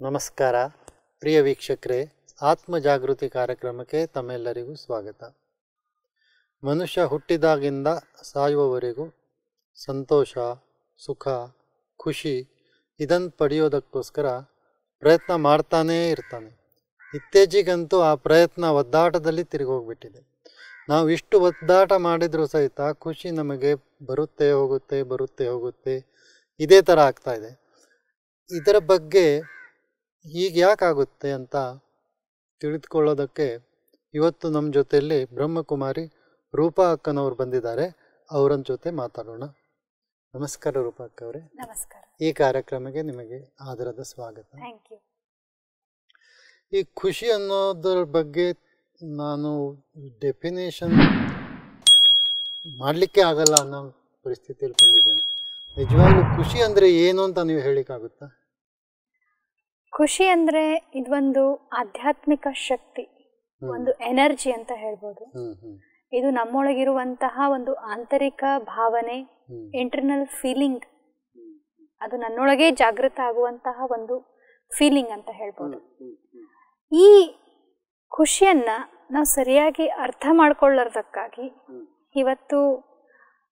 ನಮಸ್ಕಾರ ಪ್ರಿಯ ವೀಕ್ಷಕರೇ, ಆತ್ಮ ಜಾಗೃತಿ ಕಾರ್ಯಕ್ರಮಕ್ಕೆ ತಮ್ಮೆಲ್ಲರಿಗೂ ಸ್ವಾಗತ. ಮನುಷ್ಯ ಹುಟ್ಟಿದಾಗಿಂದ ಸಾಯುವವರೆಗೂ ಸಂತೋಷ, ಸುಖ, ಖುಷಿ ಇದನ್ನು ಪಡೆಯೋದಕ್ಕೋಸ್ಕರ ಪ್ರಯತ್ನ ಮಾಡ್ತಾನೇ ಇರ್ತಾನೆ. ಇತ್ತೀಚೆಗಂತೂ ಆ ಪ್ರಯತ್ನ ಒದ್ದಾಟದಲ್ಲಿ ತಿರುಗೋಗ್ಬಿಟ್ಟಿದೆ. ನಾವು ಇಷ್ಟು ಒದ್ದಾಟ ಮಾಡಿದರೂ ಸಹಿತ ಖುಷಿ ನಮಗೆ ಬರುತ್ತೆ ಹೋಗುತ್ತೆ ಇದೇ ಥರ ಆಗ್ತಾಯಿದೆ. ಇದರ ಬಗ್ಗೆ ಹೀಗೆ ಯಾಕಾಗುತ್ತೆ ಅಂತ ತಿಳಿದುಕೊಳ್ಳೋದಕ್ಕೆ ಇವತ್ತು ನಮ್ಮ ಜೊತೆಯಲ್ಲಿ ಬ್ರಹ್ಮಕುಮಾರಿ ರೂಪಾ ಅಕ್ಕನವ್ರು ಬಂದಿದ್ದಾರೆ. ಅವರ ಜೊತೆ ಮಾತಾಡೋಣ. ನಮಸ್ಕಾರ ರೂಪಾ ಅಕ್ಕ ಅವರೇ. ನಮಸ್ಕಾರ. ಈ ಕಾರ್ಯಕ್ರಮಕ್ಕೆ ನಿಮಗೆ ಆದರದ ಸ್ವಾಗತ. Thank you. ಈ ಖುಷಿ ಅನ್ನೋದ್ರ ಬಗ್ಗೆ ನಾನು ಡೆಫಿನೇಷನ್ ಮಾಡಲಿಕ್ಕೆ ಆಗಲ್ಲ ಅನ್ನೋ ಪರಿಸ್ಥಿತಿಯಲ್ಲಿ ಬಂದಿದ್ದೇನೆ. ನಿಜವಾಗ್ಲೂ ಖುಷಿ ಅಂದರೆ ಏನು ಅಂತ ನೀವು ಹೇಳಿಕ್ಕಾಗುತ್ತಾ? ಖುಷಿ ಅಂದರೆ ಇದೊಂದು ಆಧ್ಯಾತ್ಮಿಕ ಶಕ್ತಿ, ಒಂದು ಎನರ್ಜಿ ಅಂತ ಹೇಳ್ಬೋದು. ಇದು ನಮ್ಮೊಳಗಿರುವಂತಹ ಒಂದು ಆಂತರಿಕ ಭಾವನೆ, ಇಂಟರ್ನಲ್ ಫೀಲಿಂಗ್. ಅದು ನನ್ನೊಳಗೆ ಜಾಗೃತ ಆಗುವಂತಹ ಒಂದು ಫೀಲಿಂಗ್ ಅಂತ ಹೇಳ್ಬೋದು. ಈ ಖುಷಿಯನ್ನ ನಾವು ಸರಿಯಾಗಿ ಅರ್ಥ ಮಾಡ್ಕೊಳ್ಳೋದಕ್ಕಾಗಿ ಇವತ್ತು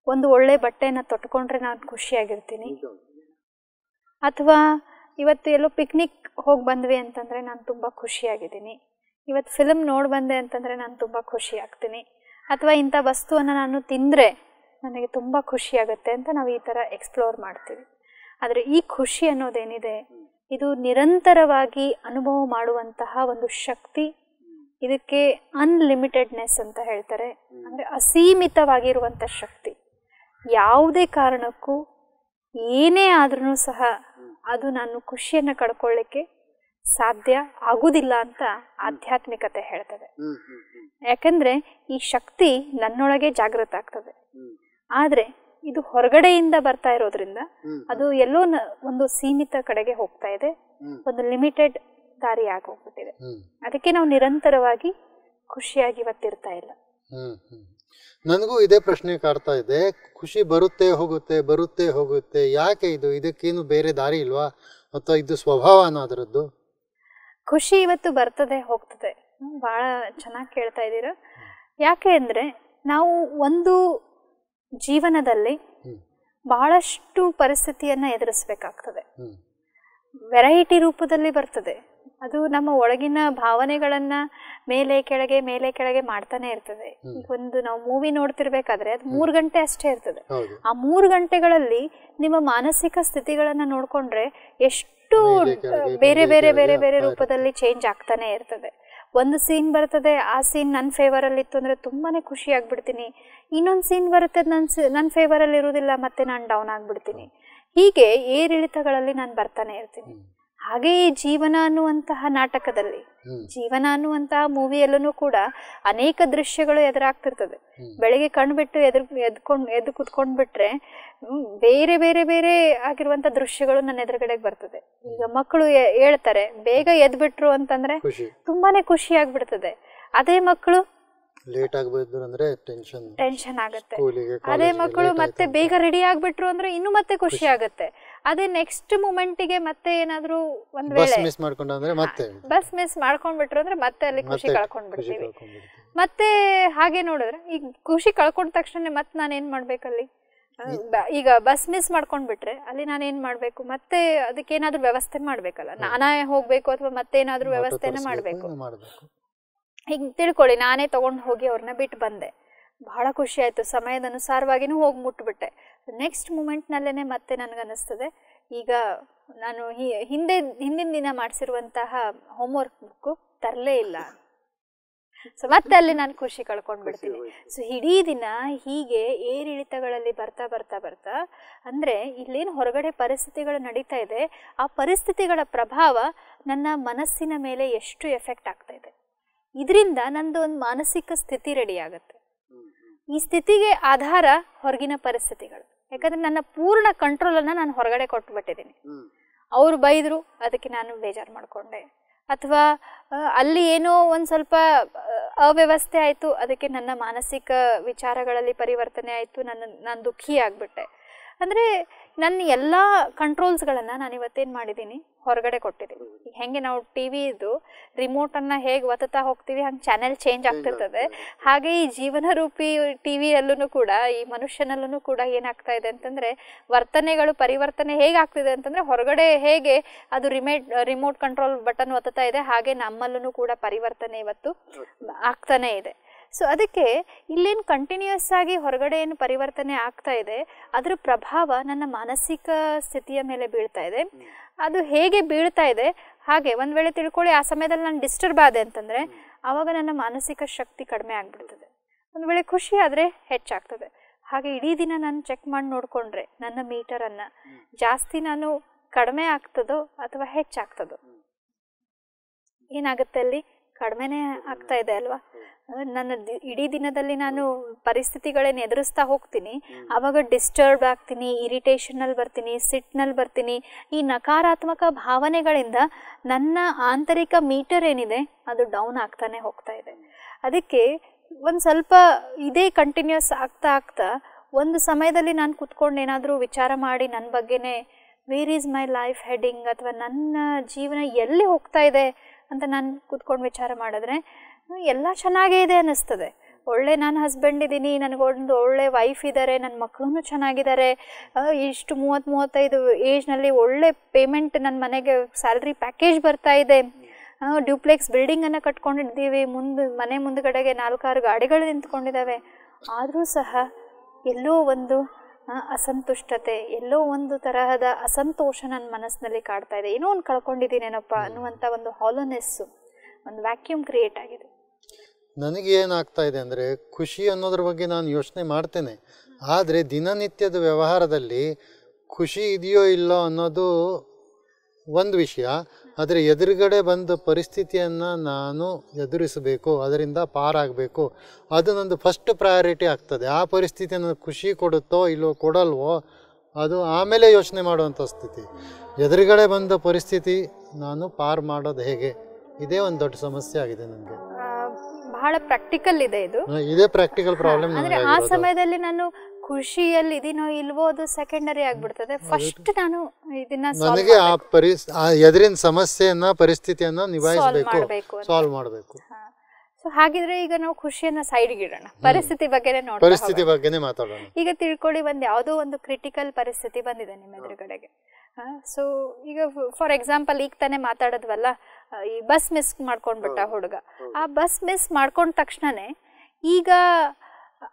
ಒಂದು ಒಳ್ಳೆ ಬಟ್ಟೆನ ತೊಟ್ಕೊಂಡ್ರೆ ನಾನು ಖುಷಿಯಾಗಿರ್ತೀನಿ, ಅಥವಾ ಇವತ್ತು ಎಲ್ಲೋ ಪಿಕ್ನಿಕ್ ಹೋಗಿ ಬಂದ್ವಿ ಅಂತಂದರೆ ನಾನು ತುಂಬ ಖುಷಿಯಾಗಿದ್ದೀನಿ, ಇವತ್ತು ಫಿಲಮ್ ನೋಡಿ ಬಂದೆ ಅಂತಂದರೆ ನಾನು ತುಂಬ ಖುಷಿ ಆಗ್ತೀನಿ, ಅಥವಾ ಇಂಥ ವಸ್ತುವನ್ನು ನಾನು ತಿಂದರೆ ನನಗೆ ತುಂಬ ಖುಷಿಯಾಗುತ್ತೆ ಅಂತ ನಾವು ಈ ಥರ ಎಕ್ಸ್ಪ್ಲೋರ್ ಮಾಡ್ತೀವಿ. ಆದರೆ ಈ ಖುಷಿ ಅನ್ನೋದೇನಿದೆ, ಇದು ನಿರಂತರವಾಗಿ ಅನುಭವ ಮಾಡುವಂತಹ ಒಂದು ಶಕ್ತಿ. ಇದಕ್ಕೆ ಅನ್ಲಿಮಿಟೆಡ್ನೆಸ್ ಅಂತ ಹೇಳ್ತಾರೆ, ಅಂದರೆ ಅಸೀಮಿತವಾಗಿರುವಂಥ ಶಕ್ತಿ. ಯಾವುದೇ ಕಾರಣಕ್ಕೂ ಏನೇ ಆದ್ರೂ ಸಹ ಅದು ನಾನು ಖುಷಿಯನ್ನು ಕಳ್ಕೊಳ್ಳಿಕ್ಕೆ ಸಾಧ್ಯ ಆಗುವುದಿಲ್ಲ ಅಂತ ಆಧ್ಯಾತ್ಮಿಕತೆ ಹೇಳ್ತದೆ. ಯಾಕಂದ್ರೆ ಈ ಶಕ್ತಿ ನನ್ನೊಳಗೆ ಜಾಗೃತ ಆಗ್ತದೆ, ಆದರೆ ಇದು ಹೊರಗಡೆಯಿಂದ ಬರ್ತಾ ಇರೋದ್ರಿಂದ ಅದು ಎಲ್ಲೋ ಒಂದು ಸೀಮಿತ ಕಡೆಗೆ ಹೋಗ್ತಾ ಇದೆ, ಒಂದು ಲಿಮಿಟೆಡ್ ದಾರಿ ಆಗೋಗ್ಬಿಟ್ಟಿದೆ. ಅದಕ್ಕೆ ನಾವು ನಿರಂತರವಾಗಿ ಖುಷಿಯಾಗಿ ಇವತ್ತಿರ್ತಾ ಇಲ್ಲ. ನನಗೂ ಇದೇ ಪ್ರಶ್ನೆ ಕಾಡ್ತಾ ಇದೆ. ಖುಷಿ ಬರುತ್ತೆ ಹೋಗುತ್ತೆ, ಯಾಕೆ ಇದು? ಇದಕ್ಕೇನು ಬೇರೆ ದಾರಿ ಇಲ್ವಾ, ಅಥವಾ ಇದು ಸ್ವಭಾವನ ಅದರದ್ದು? ಖುಷಿ ಇವತ್ತು ಬರ್ತದೆ ಹೋಗ್ತದೆ. ಬಹಳ ಚೆನ್ನಾಗಿ ಕೇಳ್ತಾ ಇದ್ದೀರಾ. ಯಾಕೆ ಅಂದರೆ ನಾವು ಒಂದು ಜೀವನದಲ್ಲಿ ಬಹಳಷ್ಟು ಪರಿಸ್ಥಿತಿಯನ್ನು ಎದುರಿಸ್ಬೇಕಾಗ್ತದೆ. ವೆರೈಟಿ ರೂಪದಲ್ಲಿ ಬರ್ತದೆ. ಅದು ನಮ್ಮ ಒಳಗಿನ ಭಾವನೆಗಳನ್ನ ಮೇಲೆ ಕೆಳಗೆ ಮಾಡ್ತಾನೆ ಇರ್ತದೆ. ಈಗ ಒಂದು ನಾವು ಮೂವಿ ನೋಡ್ತಿರ್ಬೇಕಾದ್ರೆ ಅದು 3 ಗಂಟೆ ಅಷ್ಟೇ ಇರ್ತದೆ. ಆ 3 ಗಂಟೆಗಳಲ್ಲಿ ನಿಮ್ಮ ಮಾನಸಿಕ ಸ್ಥಿತಿಗಳನ್ನ ನೋಡ್ಕೊಂಡ್ರೆ ಎಷ್ಟು ಬೇರೆ ಬೇರೆ ಬೇರೆ ಬೇರೆ ರೂಪದಲ್ಲಿ ಚೇಂಜ್ ಆಗ್ತಾನೆ ಇರ್ತದೆ. ಒಂದು ಸೀನ್ ಬರ್ತದೆ, ಆ ಸೀನ್ ನನ್ನ ಫೇವರಲ್ಲಿ ಇತ್ತು ಅಂದ್ರೆ ತುಂಬಾನೇ ಖುಷಿ ಆಗ್ಬಿಡ್ತೀನಿ. ಇನ್ನೊಂದು ಸೀನ್ ಬರುತ್ತೆ, ನನ್ನ ಫೇವರಲ್ಲಿ ಇರುವುದಿಲ್ಲ, ಮತ್ತೆ ನಾನು ಡೌನ್ ಆಗ್ಬಿಡ್ತೀನಿ. ಹೀಗೆ ಏರಿಳಿತಗಳಲ್ಲಿ ನಾನು ಬರ್ತಾನೆ ಇರ್ತೀನಿ. ಹಾಗೆ ಈ ಜೀವನ ಅನ್ನುವಂತಹ ನಾಟಕದಲ್ಲಿ, ಜೀವನ ಮೂವಿಯಲ್ಲೂ ಕೂಡ ಅನೇಕ ದೃಶ್ಯಗಳು ಎದುರಾಗ್ತಿರ್ತದೆ. ಬೆಳಗ್ಗೆ ಕಣ್ಬಿಟ್ಟು ಎದ್ದು ಕುತ್ಕೊಂಡ್ಬಿಟ್ರೆ ಬೇರೆ ಬೇರೆ ಬೇರೆ ಆಗಿರುವಂತ ದೃಶ್ಯಗಳು ನನ್ನ ಎದುರುಗಡೆಗೆ ಬರ್ತದೆ. ಈಗ ಮಕ್ಕಳು ಹೇಳ್ತಾರೆ ಬೇಗ ಎದ್ಬಿಟ್ರು ಅಂತಂದ್ರೆ ತುಂಬಾನೇ ಖುಷಿ ಆಗ್ಬಿಡ್ತದೆ. ಅದೇ ಮಕ್ಕಳು ಲೇಟ್ ಆಗ್ಬಿಟ್ರು ಅಂದ್ರೆ ಟೆನ್ಷನ್ ಆಗುತ್ತೆ. ಅದೇ ಮಕ್ಕಳು ಮತ್ತೆ ಬೇಗ ರೆಡಿ ಆಗ್ಬಿಟ್ರು ಅಂದ್ರೆ ಇನ್ನು ಮತ್ತೆ ಖುಷಿ ಆಗುತ್ತೆ. ಅದೇ ನೆಕ್ಸ್ಟ್ ಮೂಮೆಂಟಿಗೆ ಮತ್ತೆ ಏನಾದ್ರು ಒಂದ್ ವೇಳೆ ಬಸ್ ಮಿಸ್ ಮಾಡ್ಕೊಂಡ್ಬಿಟ್ರು ಅಂದ್ರೆ ಮತ್ತೆ ಅಲ್ಲಿ ಖುಷಿ ಕಳ್ಕೊಂಡ್ಬಿಡ್ತೀವಿ. ಮತ್ತೆ ಹಾಗೆ ನೋಡಿದ್ರೆ ಈಗ ಖುಷಿ ಕಳ್ಕೊಂಡ ತಕ್ಷಣ ಮತ್ತೆ ನಾನೇನ್ ಮಾಡ್ಬೇಕಲ್ಲಿ? ಈಗ ಬಸ್ ಮಿಸ್ ಮಾಡ್ಕೊಂಡ್ಬಿಟ್ರೆ ಅಲ್ಲಿ ನಾನೇನ್ ಮಾಡ್ಬೇಕು? ಮತ್ತೆ ಅದಕ್ಕೇನಾದ್ರೂ ವ್ಯವಸ್ಥೆ ಮಾಡ್ಬೇಕಲ್ಲ, ನಾನೇ ಹೋಗ್ಬೇಕು ಅಥವಾ ಮತ್ತೇನಾದ್ರೂ ವ್ಯವಸ್ಥೆನ ಮಾಡ್ಬೇಕು. ಈಗ ತಿಳ್ಕೊಳ್ಳಿ, ನಾನೇ ತಗೊಂಡು ಹೋಗಿ ಅವ್ರನ್ನ ಬಿಟ್ಟು ಬಂದೆ, ಬಹಳ ಖುಷಿ ಆಯ್ತು, ಸಮಯದ ಅನುಸಾರವಾಗಿನೂ ಹೋಗಿ ಮುಟ್ಬಿಟ್ಟೆ. ನೆಕ್ಸ್ಟ್ ಮೂಮೆಂಟ್ನಲ್ಲೇ ಮತ್ತೆ ನನಗನ್ನಿಸ್ತದೆ ಈಗ ನಾನು ಹಿಂದಿನ ದಿನ ಮಾಡಿಸಿರುವಂತಹ ಹೋಮ್ವರ್ಕ್ ಬುಕ್ಕು ತರಲೇ ಇಲ್ಲ. ಸೊ ಮತ್ತೆ ಅಲ್ಲಿ ನಾನು ಖುಷಿ ಕಳ್ಕೊಂಡ್ಬಿಡ್ತೀನಿ. ಸೊ ಇಡೀ ದಿನ ಹೀಗೆ ಏರಿಳಿತಗಳಲ್ಲಿ ಬರ್ತಾ ಬರ್ತಾ ಬರ್ತಾ ಅಂದರೆ ಇಲ್ಲೇನು ಹೊರಗಡೆ ಪರಿಸ್ಥಿತಿಗಳು ನಡೀತಾ ಇದೆ, ಆ ಪರಿಸ್ಥಿತಿಗಳ ಪ್ರಭಾವ ನನ್ನ ಮನಸ್ಸಿನ ಮೇಲೆ ಎಷ್ಟು ಎಫೆಕ್ಟ್ ಆಗ್ತಾ ಇದೆ. ಇದರಿಂದ ನಂದು ಒಂದು ಮಾನಸಿಕ ಸ್ಥಿತಿ ರೆಡಿ ಆಗುತ್ತೆ. ಈ ಸ್ಥಿತಿಗೆ ಆಧಾರ ಹೊರಗಿನ ಪರಿಸ್ಥಿತಿಗಳು. ಯಾಕಂದ್ರೆ ನನ್ನ ಪೂರ್ಣ ಕಂಟ್ರೋಲನ್ನು ನಾನು ಹೊರಗಡೆ ಕೊಟ್ಬಿಟ್ಟಿದ್ದೀನಿ. ಅವರು ಬೈದರು, ಅದಕ್ಕೆ ನಾನು ಬೇಜಾರು ಮಾಡಿಕೊಂಡೆ, ಅಥವಾ ಅಲ್ಲಿ ಏನೋ ಒಂದು ಸ್ವಲ್ಪ ಅವ್ಯವಸ್ಥೆ ಆಯಿತು, ಅದಕ್ಕೆ ನನ್ನ ಮಾನಸಿಕ ವಿಚಾರಗಳಲ್ಲಿ ಪರಿವರ್ತನೆ ಆಯಿತು, ನಾನು ದುಃಖಿ ಆಗಿಬಿಟ್ಟೆ. ಅಂದರೆ ನನ್ನ ಎಲ್ಲ ಕಂಟ್ರೋಲ್ಸ್ಗಳನ್ನು ನಾನು ಇವತ್ತೇನು ಮಾಡಿದ್ದೀನಿ, ಹೊರಗಡೆ ಕೊಟ್ಟಿದ್ದೀನಿ. ಈಗ ಹೆಂಗೆ ನಾವು ಟಿ ವಿದು ರಿಮೋಟನ್ನು ಹೇಗೆ ಒತ್ತುತ್ತಾ ಹೋಗ್ತೀವಿ, ಹಂಗೆ ಚಾನೆಲ್ ಚೇಂಜ್ ಆಗ್ತಿರ್ತದೆ. ಹಾಗೆ ಈ ಜೀವನ ರೂಪಿ ಟಿ ವಿಯಲ್ಲೂ ಕೂಡ, ಈ ಮನುಷ್ಯನಲ್ಲೂ ಕೂಡ ಏನಾಗ್ತಾ ಇದೆ ಅಂತಂದರೆ, ವರ್ತನೆಗಳು ಪರಿವರ್ತನೆ ಹೇಗೆ ಆಗ್ತಿದೆ ಅಂತಂದರೆ, ಹೊರಗಡೆ ಹೇಗೆ ಅದು ರಿಮೋಟ್ ಕಂಟ್ರೋಲ್ ಬಟನ್ ಒತ್ತುತ್ತಾ ಇದೆ, ಹಾಗೆ ನಮ್ಮಲ್ಲೂ ಕೂಡ ಪರಿವರ್ತನೆ ಇವತ್ತು ಆಗ್ತಾನೇ ಇದೆ. ಸೊ ಅದಕ್ಕೆ ಇಲ್ಲೇನು ಕಂಟಿನ್ಯೂಯಸ್ ಆಗಿ ಹೊರಗಡೆ ಏನು ಪರಿವರ್ತನೆ ಆಗ್ತಾ ಇದೆ, ಅದರ ಪ್ರಭಾವ ನನ್ನ ಮಾನಸಿಕ ಸ್ಥಿತಿಯ ಮೇಲೆ ಬೀಳ್ತಾ ಇದೆ. ಅದು ಹೇಗೆ ಬೀಳ್ತಾ ಇದೆ, ಹಾಗೆ ಒಂದು ವೇಳೆ ತಿಳ್ಕೊಳ್ಳಿ, ಆ ಸಮಯದಲ್ಲಿ ನಾನು ಡಿಸ್ಟರ್ಬ್ ಆದೆ ಅಂತಂದರೆ ಆವಾಗ ನನ್ನ ಮಾನಸಿಕ ಶಕ್ತಿ ಕಡಿಮೆ ಆಗಿಬಿಡ್ತದೆ. ಒಂದು ವೇಳೆ ಖುಷಿ ಆದರೆ ಹೆಚ್ಚಾಗ್ತದೆ. ಹಾಗೆ ಇಡೀ ದಿನ ನಾನು ಚೆಕ್ ಮಾಡಿ ನೋಡಿಕೊಂಡ್ರೆ ನನ್ನ ಮೀಟರನ್ನು ಜಾಸ್ತಿ ನಾನು ಕಡಿಮೆ ಆಗ್ತದೋ ಅಥವಾ ಹೆಚ್ಚಾಗ್ತದೋ, ಏನಾಗುತ್ತೆ ಅಲ್ಲಿ ಕಡಿಮೆನೇ ಆಗ್ತಾ ಇದೆ ಅಲ್ವಾ. ನನ್ನ ಇಡೀ ದಿನದಲ್ಲಿ ನಾನು ಪರಿಸ್ಥಿತಿಗಳೇನು ಎದುರಿಸ್ತಾ ಹೋಗ್ತೀನಿ, ಆವಾಗ ಡಿಸ್ಟರ್ಬ್ ಆಗ್ತೀನಿ, ಇರಿಟೇಷನಲ್ಲಿ ಬರ್ತೀನಿ, ಸಿಟ್ನಲ್ಲಿ ಬರ್ತೀನಿ. ಈ ನಕಾರಾತ್ಮಕ ಭಾವನೆಗಳಿಂದ ನನ್ನ ಆಂತರಿಕ ಮೀಟರ್ ಏನಿದೆ ಅದು ಡೌನ್ ಆಗ್ತಾನೆ ಹೋಗ್ತಾ ಇದೆ. ಅದಕ್ಕೆ ಒಂದು ಸ್ವಲ್ಪ ಇದೇ ಕಂಟಿನ್ಯೂಸ್ ಆಗ್ತಾ ಒಂದು ಸಮಯದಲ್ಲಿ ನಾನು ಕೂತ್ಕೊಂಡು ಏನಾದರೂ ವಿಚಾರ ಮಾಡಿ ನನ್ನ ಬಗ್ಗೆನೇ where is my life heading, ಅಥವಾ ನನ್ನ ಜೀವನ ಎಲ್ಲಿ ಹೋಗ್ತಾ ಇದೆ ಅಂತ ನಾನು ಕೂತ್ಕೊಂಡು ವಿಚಾರ ಮಾಡಿದ್ರೆ ಎಲ್ಲ ಚೆನ್ನಾಗೇ ಇದೆ ಅನ್ನಿಸ್ತದೆ. ಒಳ್ಳೆ ನಾನು ಹಸ್ಬೆಂಡ್ ಇದ್ದೀನಿ, ನನಗೊಂದು ಒಳ್ಳೆ ವೈಫ್ ಇದ್ದಾರೆ, ನನ್ನ ಮಕ್ಕಳೂ ಚೆನ್ನಾಗಿದ್ದಾರೆ, ಇಷ್ಟು 30-35 ಏಜ್ನಲ್ಲಿ ಒಳ್ಳೆ ಪೇಮೆಂಟ್, ನನ್ನ ಮನೆಗೆ ಸ್ಯಾಲ್ರಿ ಪ್ಯಾಕೇಜ್ ಬರ್ತಾ ಇದೆ, ಡ್ಯೂಪ್ಲೆಕ್ಸ್ ಬಿಲ್ಡಿಂಗನ್ನು ಕಟ್ಕೊಂಡಿದ್ದೀವಿ, ಮನೆ ಮುಂದುಗಡೆಗೆ 4-6 ಗಾಡಿಗಳು ನಿಂತ್ಕೊಂಡಿದ್ದಾವೆ. ಆದರೂ ಸಹ ಎಲ್ಲೋ ಒಂದು ಅಸಂತುಷ್ಟತೆ, ಎಲ್ಲೋ ಒಂದು ತರಹದ ಅಸಂತೋಷ ನನ್ನ ಮನಸ್ಸಿನಲ್ಲಿ ಕಾಡ್ತಾ ಇದೆ. ಏನೋ ಒಂದು ಕಳ್ಕೊಂಡಿದ್ದೀನೇನಪ್ಪ ಅನ್ನುವಂಥ ಒಂದು ಹಾಲೋನೆಸ್ಸು, ಒಂದು ವ್ಯಾಕ್ಯೂಮ್ ಕ್ರಿಯೇಟ್ ಆಗಿದೆ. ನನಗೆ ಏನಾಗ್ತಾ ಇದೆ ಅಂದರೆ, ಖುಷಿ ಅನ್ನೋದ್ರ ಬಗ್ಗೆ ನಾನು ಯೋಚನೆ ಮಾಡ್ತೇನೆ, ಆದರೆ ದಿನನಿತ್ಯದ ವ್ಯವಹಾರದಲ್ಲಿ ಖುಷಿ ಇದೆಯೋ ಇಲ್ಲೋ ಅನ್ನೋದು ಒಂದು ವಿಷಯ. ಆದರೆ ಎದುರುಗಡೆ ಬಂದ ಪರಿಸ್ಥಿತಿಯನ್ನು ನಾನು ಎದುರಿಸಬೇಕು, ಅದರಿಂದ ಪಾರಾಗಬೇಕು, ಅದು ನಂದು ಫಸ್ಟ್ ಪ್ರಯಾರಿಟಿ ಆಗ್ತದೆ. ಆ ಪರಿಸ್ಥಿತಿ ನನಗೆ ಖುಷಿ ಕೊಡುತ್ತೋ ಇಲ್ಲೋ ಕೊಡಲ್ವೋ ಅದು ಆಮೇಲೆ ಯೋಚನೆ ಮಾಡುವಂಥ ಸ್ಥಿತಿ. ಎದುರುಗಡೆ ಬಂದ ಪರಿಸ್ಥಿತಿ ನಾನು ಪಾರು ಮಾಡೋದು ಹೇಗೆ, ಇದೇ ಒಂದು ದೊಡ್ಡ ಸಮಸ್ಯೆ ಆಗಿದೆ ನನಗೆ. ಬಹಳ ಪ್ರಾಕ್ಟಿಕಲ್ ಇದೆ ಇದು, ಇದೇ ಪ್ರಾಕ್ಟಿಕಲ್ ಪ್ರಾಬ್ಲಮ್. ಅಂದ್ರೆ ಆ ಸಮಯದಲ್ಲಿ ನಾನು ಖುಷಿಯಲ್ಲಿ ಇದೀನೋ ಇಲ್ವೋ ಅದು ಸೆಕೆಂಡರಿ ಆಗ್ಬಿಡ್ತದೆ. ಫಸ್ಟ್ ನಾನು ಇದನ್ನ ನನಗೆ ಆ ಎದುರಿನ ಸಮಸ್ಯೆಯನ್ನ, ಪರಿಸ್ಥಿತಿಯನ್ನ ನಿಭಾಯಿಸಬೇಕು, ಸಾಲ್ವ್ ಮಾಡಬೇಕು. ಸೊ ಹಾಗಿದ್ರೆ ಈಗ ನಾವು ಖುಷಿಯನ್ನ ಸೈಡ್ಗೆ ಇಡೋಣ, ಪರಿಸ್ಥಿತಿ ಬಗ್ಗೆನೇ ಮಾತಾಡೋಣ. ಈಗ ತಿಳ್ಕೊಳ್ಳಿ, ಯಾವುದೋ ಒಂದು ಕ್ರಿಟಿಕಲ್ ಪರಿಸ್ಥಿತಿ ಬಂದಿದೆ ನಿಮ್ಮ ಎದುರುಗಡೆಗೆ. ಸೊ ಈಗ ಫಾರ್ ಎಕ್ಸಾಂಪಲ್ ಈಗ ತಾನೇ ಮಾತಾಡೋದ್ವಲ್ಲ, ಈ ಬಸ್ ಮಿಸ್ ಮಾಡ್ಕೊಂಡ್ಬಿಟ್ಟ ಹುಡುಗ. ಆ ಬಸ್ ಮಿಸ್ ಮಾಡ್ಕೊಂಡ ತಕ್ಷಣನೇ ಈಗ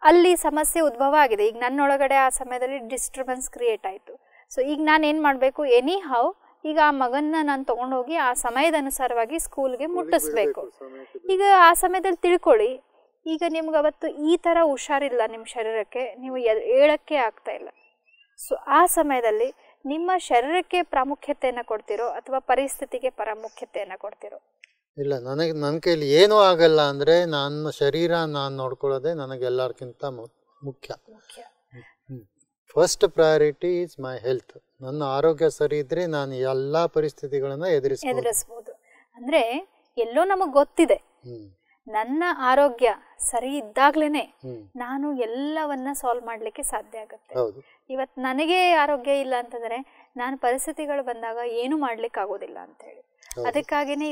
ಅಲ್ಲಿ ಸಮಸ್ಯೆ ಉದ್ಭವ ಆಗಿದೆ. ಈಗ ನನ್ನೊಳಗಡೆ ಆ ಸಮಯದಲ್ಲಿ ಡಿಸ್ಟರ್ಬೆನ್ಸ್ ಕ್ರಿಯೇಟ್ ಆಯಿತು. ಸೊ ಈಗ ನಾನು ಏನು ಮಾಡಬೇಕು, ಎನಿ ಹೌ ಈಗ ಆ ಮಗನ್ನ ನಾನು ತೊಗೊಂಡೋಗಿ ಆ ಸಮಯದ ಅನುಸಾರವಾಗಿ ಸ್ಕೂಲ್ಗೆ ಮುಟ್ಟಿಸ್ಬೇಕು. ಈಗ ಆ ಸಮಯದಲ್ಲಿ ತಿಳ್ಕೊಳ್ಳಿ, ಈಗ ನಿಮ್ಗೆ ಅವತ್ತು ಈ ಥರ ಹುಷಾರಿಲ್ಲ ನಿಮ್ಮ ಶರೀರಕ್ಕೆ, ನೀವು ಹೇಳೋಕ್ಕೆ ಆಗ್ತಾ ಇಲ್ಲ. ಸೊ ಆ ಸಮಯದಲ್ಲಿ ನಿಮ್ಮ ಶರೀರಕ್ಕೆ ಪ್ರಾಮುಖ್ಯತೆಯನ್ನು ಕೊಡ್ತಿರೋ ಅಥವಾ ಪರಿಸ್ಥಿತಿಗೆ ಪ್ರಾಮುಖ್ಯತೆಯನ್ನು ಕೊಡ್ತಿರೋ? ಇಲ್ಲ, ನನ್ನ ಕೈಲಿ ಏನೂ ಆಗಲ್ಲ ಅಂದರೆ ನನ್ನ ಶರೀರ ನಾನು ನೋಡ್ಕೊಳ್ಳೋದೇ ನನಗೆಲ್ಲರಿಗಿಂತ ಮುಖ್ಯ. First priority is my health. ನನ್ನ ಆರೋಗ್ಯ ಸರಿ ಇದ್ರೆ ನಾನು ಎಲ್ಲ ಪರಿಸ್ಥಿತಿಗಳನ್ನ ಎದುರಿಸಬಹುದು. ಅಂದರೆ ಎಲ್ಲೋ ನಮಗೆ ಗೊತ್ತಿದೆ, ನನ್ನ ಆರೋಗ್ಯ ಸರಿ ಇದ್ದಾಗ್ಲೇನೆ ನಾನು ಎಲ್ಲವನ್ನ ಸಾಲ್ವ್ ಮಾಡ್ಲಿಕ್ಕೆ ಸಾಧ್ಯ ಆಗುತ್ತೆ. ಇವತ್ತು ನನಗೆ ಆರೋಗ್ಯ ಇಲ್ಲ ಅಂತಂದ್ರೆ ನಾನು ಪರಿಸ್ಥಿತಿಗಳು ಬಂದಾಗ ಏನು ಮಾಡ್ಲಿಕ್ಕೆ ಆಗೋದಿಲ್ಲ ಅಂತ ಹೇಳಿ. ಅದಕ್ಕಾಗಿನೇ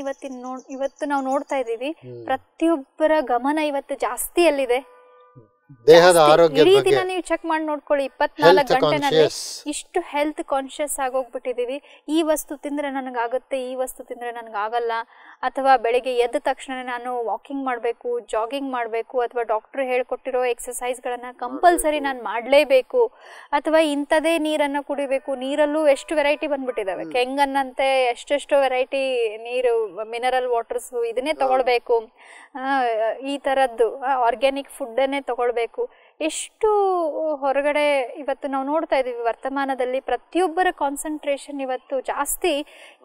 ಇವತ್ತು ನಾವು ನೋಡ್ತಾ ಇದ್ದೀವಿ, ಪ್ರತಿಯೊಬ್ಬರ ಗಮನ ಇವತ್ತು ಜಾಸ್ತಿ ಎಲ್ಲಿದೆ, ದೇಹದ ಆರೋಗ್ಯ. ಇಡೀ ದಿನ ನೀವು ಚೆಕ್ ಮಾಡಿ ನೋಡ್ಕೊಳ್ಳಿ, 24 ಗಂಟೆನಲ್ಲಿ ಇಷ್ಟು ಹೆಲ್ತ್ ಕಾನ್ಶಿಯಸ್ ಆಗೋಗ್ಬಿಟ್ಟಿದೀವಿ. ಈ ವಸ್ತು ತಿಂದ್ರೆ ನನಗಾಗುತ್ತೆ, ಈ ವಸ್ತು ತಿಂದ್ರೆ ನನಗಾಗಲ್ಲ, ಅಥವಾ ಬೆಳಿಗ್ಗೆ ಎದ್ದ ತಕ್ಷಣ ನಾನು ವಾಕಿಂಗ್ ಮಾಡಬೇಕು, ಜಾಗಿಂಗ್ ಮಾಡಬೇಕು, ಅಥವಾ ಡಾಕ್ಟರ್ ಹೇಳ್ಕೊಟ್ಟಿರೋ ಎಕ್ಸಸೈಸ್ಗಳನ್ನು ಕಂಪಲ್ಸರಿ ನಾನು ಮಾಡಲೇಬೇಕು, ಅಥವಾ ಇಂಥದೇ ನೀರನ್ನು ಕುಡಿಬೇಕು. ನೀರಲ್ಲೂ ಎಷ್ಟು ವೆರೈಟಿ ಬಂದ್ಬಿಟ್ಟಿದ್ದಾವೆ, ಕೆಂಗನ್ನಂತೆ ಎಷ್ಟೆಷ್ಟೋ ವೆರೈಟಿ ನೀರು, ಮಿನರಲ್ ವಾಟರ್ಸ್, ಇದನ್ನೇ ತಗೊಳ್ಬೇಕು, ಈ ಥರದ್ದು ಆರ್ಗ್ಯಾನಿಕ್ ಫುಡ್ಡನ್ನೇ ತಗೊಳ್ಬೇಕು. ಎಷ್ಟು ಹೊರಗಡೆ ಇವತ್ತು ನಾವು ನೋಡ್ತಾ ಇದ್ದೀವಿ, ವರ್ತಮಾನದಲ್ಲಿ ಪ್ರತಿಯೊಬ್ಬರ ಕಾನ್ಸಂಟ್ರೇಷನ್ ಇವತ್ತು ಜಾಸ್ತಿ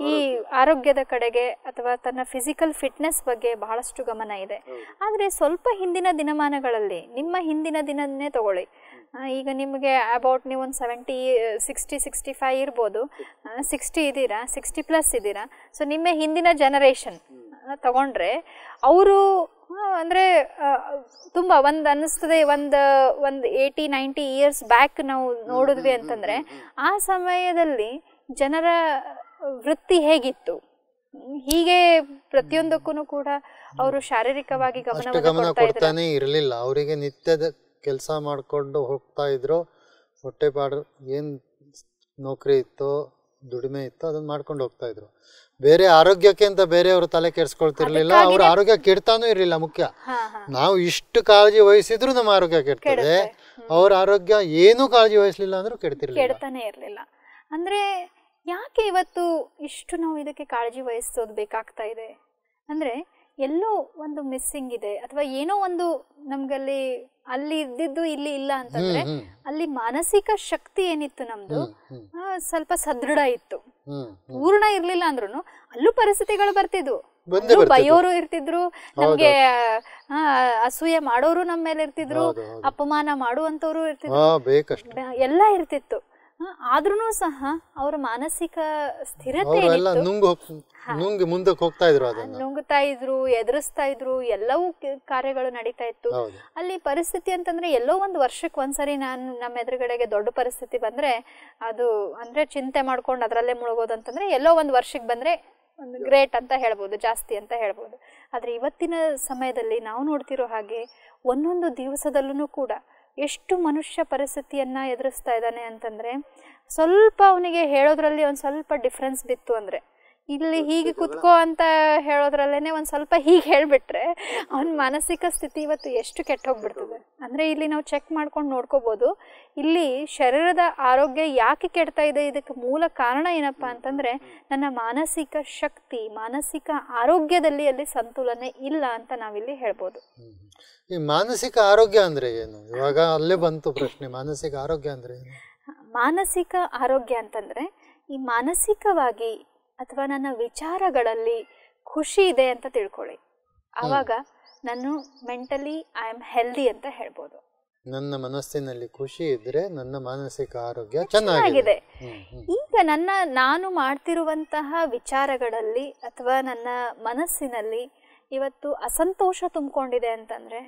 ಈ ಆರೋಗ್ಯದ ಕಡೆಗೆ ಅಥವಾ ತನ್ನ ಫಿಸಿಕಲ್ ಫಿಟ್ನೆಸ್ ಬಗ್ಗೆ ಬಹಳಷ್ಟು ಗಮನ ಇದೆ. ಆದರೆ ಸ್ವಲ್ಪ ಹಿಂದಿನ ದಿನಮಾನಗಳಲ್ಲಿ, ನಿಮ್ಮ ಹಿಂದಿನ ದಿನನೇ ತಗೊಳ್ಳಿ, ಈಗ ನಿಮಗೆ ಅಬೌಟ್ ನೀವು ಒಂದು 60-65 ಇರ್ಬೋದು, 60 ಇದ್ದೀರಾ, 60+ ಇದ್ದೀರಾ. ಸೊ ನಿಮ್ಮ ಹಿಂದಿನ ಜನರೇಷನ್ ತಗೊಂಡ್ರೆ ಅವರು ಅಂದರೆ ತುಂಬ ಒಂದು ಅನ್ನಿಸ್ತದೆ, ಒಂದು 80-90 ಇಯರ್ಸ್ ಬ್ಯಾಕ್ ನಾವು ನೋಡಿದ್ವಿ ಅಂತಂದರೆ ಆ ಸಮಯದಲ್ಲಿ ಜನರ ವೃತ್ತಿ ಹೇಗಿತ್ತು, ಹೀಗೆ ಪ್ರತಿಯೊಂದಕ್ಕೂ ಕೂಡ ಅವರು ಶಾರೀರಿಕವಾಗಿ ಗಮನ ಕೊಡ್ತಾನೆ ಇರಲಿಲ್ಲ. ಅವರಿಗೆ ನಿತ್ಯದ ಕೆಲಸ ಮಾಡಿಕೊಂಡು ಹೋಗ್ತಾ ಇದ್ರು, ಹೊಟ್ಟೆಪಾಡು ಏನು ನೌಕರಿ ಇತ್ತೋ ದುಡಿಮೆ ಇತ್ತು ಅದನ್ನ ಮಾಡ್ಕೊಂಡು ಹೋಗ್ತಾ ಇದ್ರು. ಬೇರೆ ಆರೋಗ್ಯಕ್ಕೆ ಅಂತ ಬೇರೆಯವರು ತಲೆ ಕೆಡ್ಸ್ಕೊಳ್ತಿರ್ಲಿಲ್ಲ, ಅವ್ರ ಆರೋಗ್ಯ ಕೆಡ್ತಾನೂ ಇರಲಿಲ್ಲ. ಮುಖ್ಯ ನಾವು ಇಷ್ಟು ಕಾಳಜಿ ವಹಿಸಿದ್ರು ನಮ್ಮ ಆರೋಗ್ಯ ಕೆಡ್ತದೆ, ಅವ್ರ ಆರೋಗ್ಯ ಏನೂ ಕಾಳಜಿ ವಹಿಸ್ಲಿಲ್ಲ ಅಂದ್ರೂ ಕೆಡ್ತಾನೆ ಇರಲಿಲ್ಲ. ಅಂದ್ರೆ ಯಾಕೆ ಇವತ್ತು ಇಷ್ಟು ನಾವು ಇದಕ್ಕೆ ಕಾಳಜಿ ವಹಿಸೋದು ಬೇಕಾಗ್ತಾ ಇದೆ ಅಂದ್ರೆ ಎಲ್ಲೋ ಒಂದು ಮಿಸ್ಸಿಂಗ್ ಇದೆ, ಅಥವಾ ಏನೋ ಒಂದು ನಮ್ಗಲ್ಲಿ ಅಲ್ಲಿ ಇದ್ದಿದ್ದು ಇಲ್ಲಿ ಇಲ್ಲ ಅಂತಂದ್ರೆ ಅಲ್ಲಿ ಮಾನಸಿಕ ಶಕ್ತಿ ಏನಿತ್ತು ನಮ್ದು ಸ್ವಲ್ಪ ಸದೃಢ ಇತ್ತು. ಪೂರ್ಣ ಇರ್ಲಿಲ್ಲ ಅಂದ್ರೂ ಅಲ್ಲೂ ಪರಿಸ್ಥಿತಿಗಳು ಬರ್ತಿದ್ವು, ಬೈಯೋರು ಇರ್ತಿದ್ರು, ನಮ್ಗೆ ಅಸೂಯೆ ಮಾಡೋರು ನಮ್ಮ ಮೇಲೆ ಇರ್ತಿದ್ರು, ಅಪಮಾನ ಮಾಡುವಂತವ್ರು ಇರ್ತಿದ್ರು, ಎಲ್ಲ ಇರ್ತಿತ್ತು. ಆದ್ರೂ ಸಹ ಅವರ ಮಾನಸಿಕ ಸ್ಥಿರತೆ ನುಂಗ್ತಾ ಇದ್ರು, ಎದುರಿಸ್ತಾ ಇದ್ರು, ಎಲ್ಲವೂ ಕಾರ್ಯಗಳು ನಡೀತಾ ಇತ್ತು. ಅಲ್ಲಿ ಪರಿಸ್ಥಿತಿ ಅಂತಂದ್ರೆ ಎಲ್ಲೋ ಒಂದು ವರ್ಷಕ್ಕೆ ಒಂದ್ಸರಿ ನಮ್ಮ ಎದುರುಗಡೆಗೆ ದೊಡ್ಡ ಪರಿಸ್ಥಿತಿ ಬಂದ್ರೆ ಅದು ಅಂದ್ರೆ ಚಿಂತೆ ಮಾಡ್ಕೊಂಡು ಅದರಲ್ಲೇ ಮುಳುಗೋದಂತಂದ್ರೆ ಎಲ್ಲೋ ಒಂದು ವರ್ಷಕ್ಕೆ ಬಂದ್ರೆ ಒಂದು ಗ್ರೇಟ್ ಅಂತ ಹೇಳ್ಬೋದು, ಜಾಸ್ತಿ ಅಂತ ಹೇಳ್ಬೋದು. ಆದ್ರೆ ಇವತ್ತಿನ ಸಮಯದಲ್ಲಿ ನಾವು ನೋಡ್ತಿರೋ ಹಾಗೆ ಒಂದೊಂದು ದಿವಸದಲ್ಲೂ ಕೂಡ ಎಷ್ಟು ಮನುಷ್ಯ ಪರಿಸ್ಥಿತಿಯನ್ನ ಎದುರಿಸ್ತಾ ಇದ್ದಾನೆ ಅಂತಂದ್ರೆ ಸ್ವಲ್ಪ ಅವನಿಗೆ ಹೇಳೋದ್ರಲ್ಲಿ ಒಂದ್ ಸ್ವಲ್ಪ ಡಿಫ್ರೆನ್ಸ್ ಬಿತ್ತು ಅಂದ್ರೆ ಇಲ್ಲಿ ಹೀಗೆ ಕುತ್ಕೋ ಅಂತ ಹೇಳೋದ್ರಲ್ಲೇನೆ ಒಂದ್ ಸ್ವಲ್ಪ ಹೀಗೆ ಹೇಳ್ಬಿಟ್ರೆ ಅವನ ಮಾನಸಿಕ ಸ್ಥಿತಿ ಇವತ್ತು ಎಷ್ಟು ಕೆಟ್ಟ ಹೋಗ್ಬಿಡ್ತದೆ ಅಂದ್ರೆ ಇಲ್ಲಿ ನಾವು ಚೆಕ್ ಮಾಡ್ಕೊಂಡು ನೋಡ್ಕೋಬಹುದು. ಇಲ್ಲಿ ಶರೀರದ ಆರೋಗ್ಯ ಯಾಕೆ ಕೆಡ್ತಾ ಇದೆ, ಇದಕ್ಕೆ ಮೂಲ ಕಾರಣ ಏನಪ್ಪಾ ಅಂತಂದ್ರೆ ನನ್ನ ಮಾನಸಿಕ ಶಕ್ತಿ, ಮಾನಸಿಕ ಆರೋಗ್ಯದಲ್ಲಿ ಅಲ್ಲಿ ಸಂತುಲನ ಇಲ್ಲ ಅಂತ ನಾವಿಲ್ಲಿ ಹೇಳ್ಬೋದು. ಈ ಮಾನಸಿಕ ಆರೋಗ್ಯ ಅಂದ್ರೆ ಏನು? ಇವಾಗ ಅಲ್ಲೇ ಬಂತು ಪ್ರಶ್ನೆ, ಮಾನಸಿಕ ಆರೋಗ್ಯ ಅಂದ್ರೆ ಏನು? ಮಾನಸಿಕ ಆರೋಗ್ಯ ಅಂತಂದ್ರೆ ಈ ಮಾನಸಿಕವಾಗಿ ಅಥವಾ ನನ್ನ ವಿಚಾರಗಳಲ್ಲಿ ಖುಷಿ ಇದೆ ಅಂತ ತಿಳ್ಕೊಳ್ಳಿ, ಆವಾಗ ನಾನು ಮೆಂಟಲಿ ಐ ಆಮ್ ಹೆಲ್ದಿ ಅಂತ ಹೇಳ್ಬೋದು. ನನ್ನ ಮನಸ್ಸಿನಲ್ಲಿ ಖುಷಿ ಇದ್ರೆ ನನ್ನ ಮಾನಸಿಕ ಆರೋಗ್ಯ ಚೆನ್ನಾಗಿದೆ. ಈಗ ನಾನು ಮಾಡ್ತಿರುವಂತಹ ವಿಚಾರಗಳಲ್ಲಿ ಅಥವಾ ನನ್ನ ಮನಸ್ಸಿನಲ್ಲಿ ಇವತ್ತು ಅಸಂತೋಷ ತುಂಬಿಕೊಂಡಿದೆ ಅಂತಂದ್ರೆ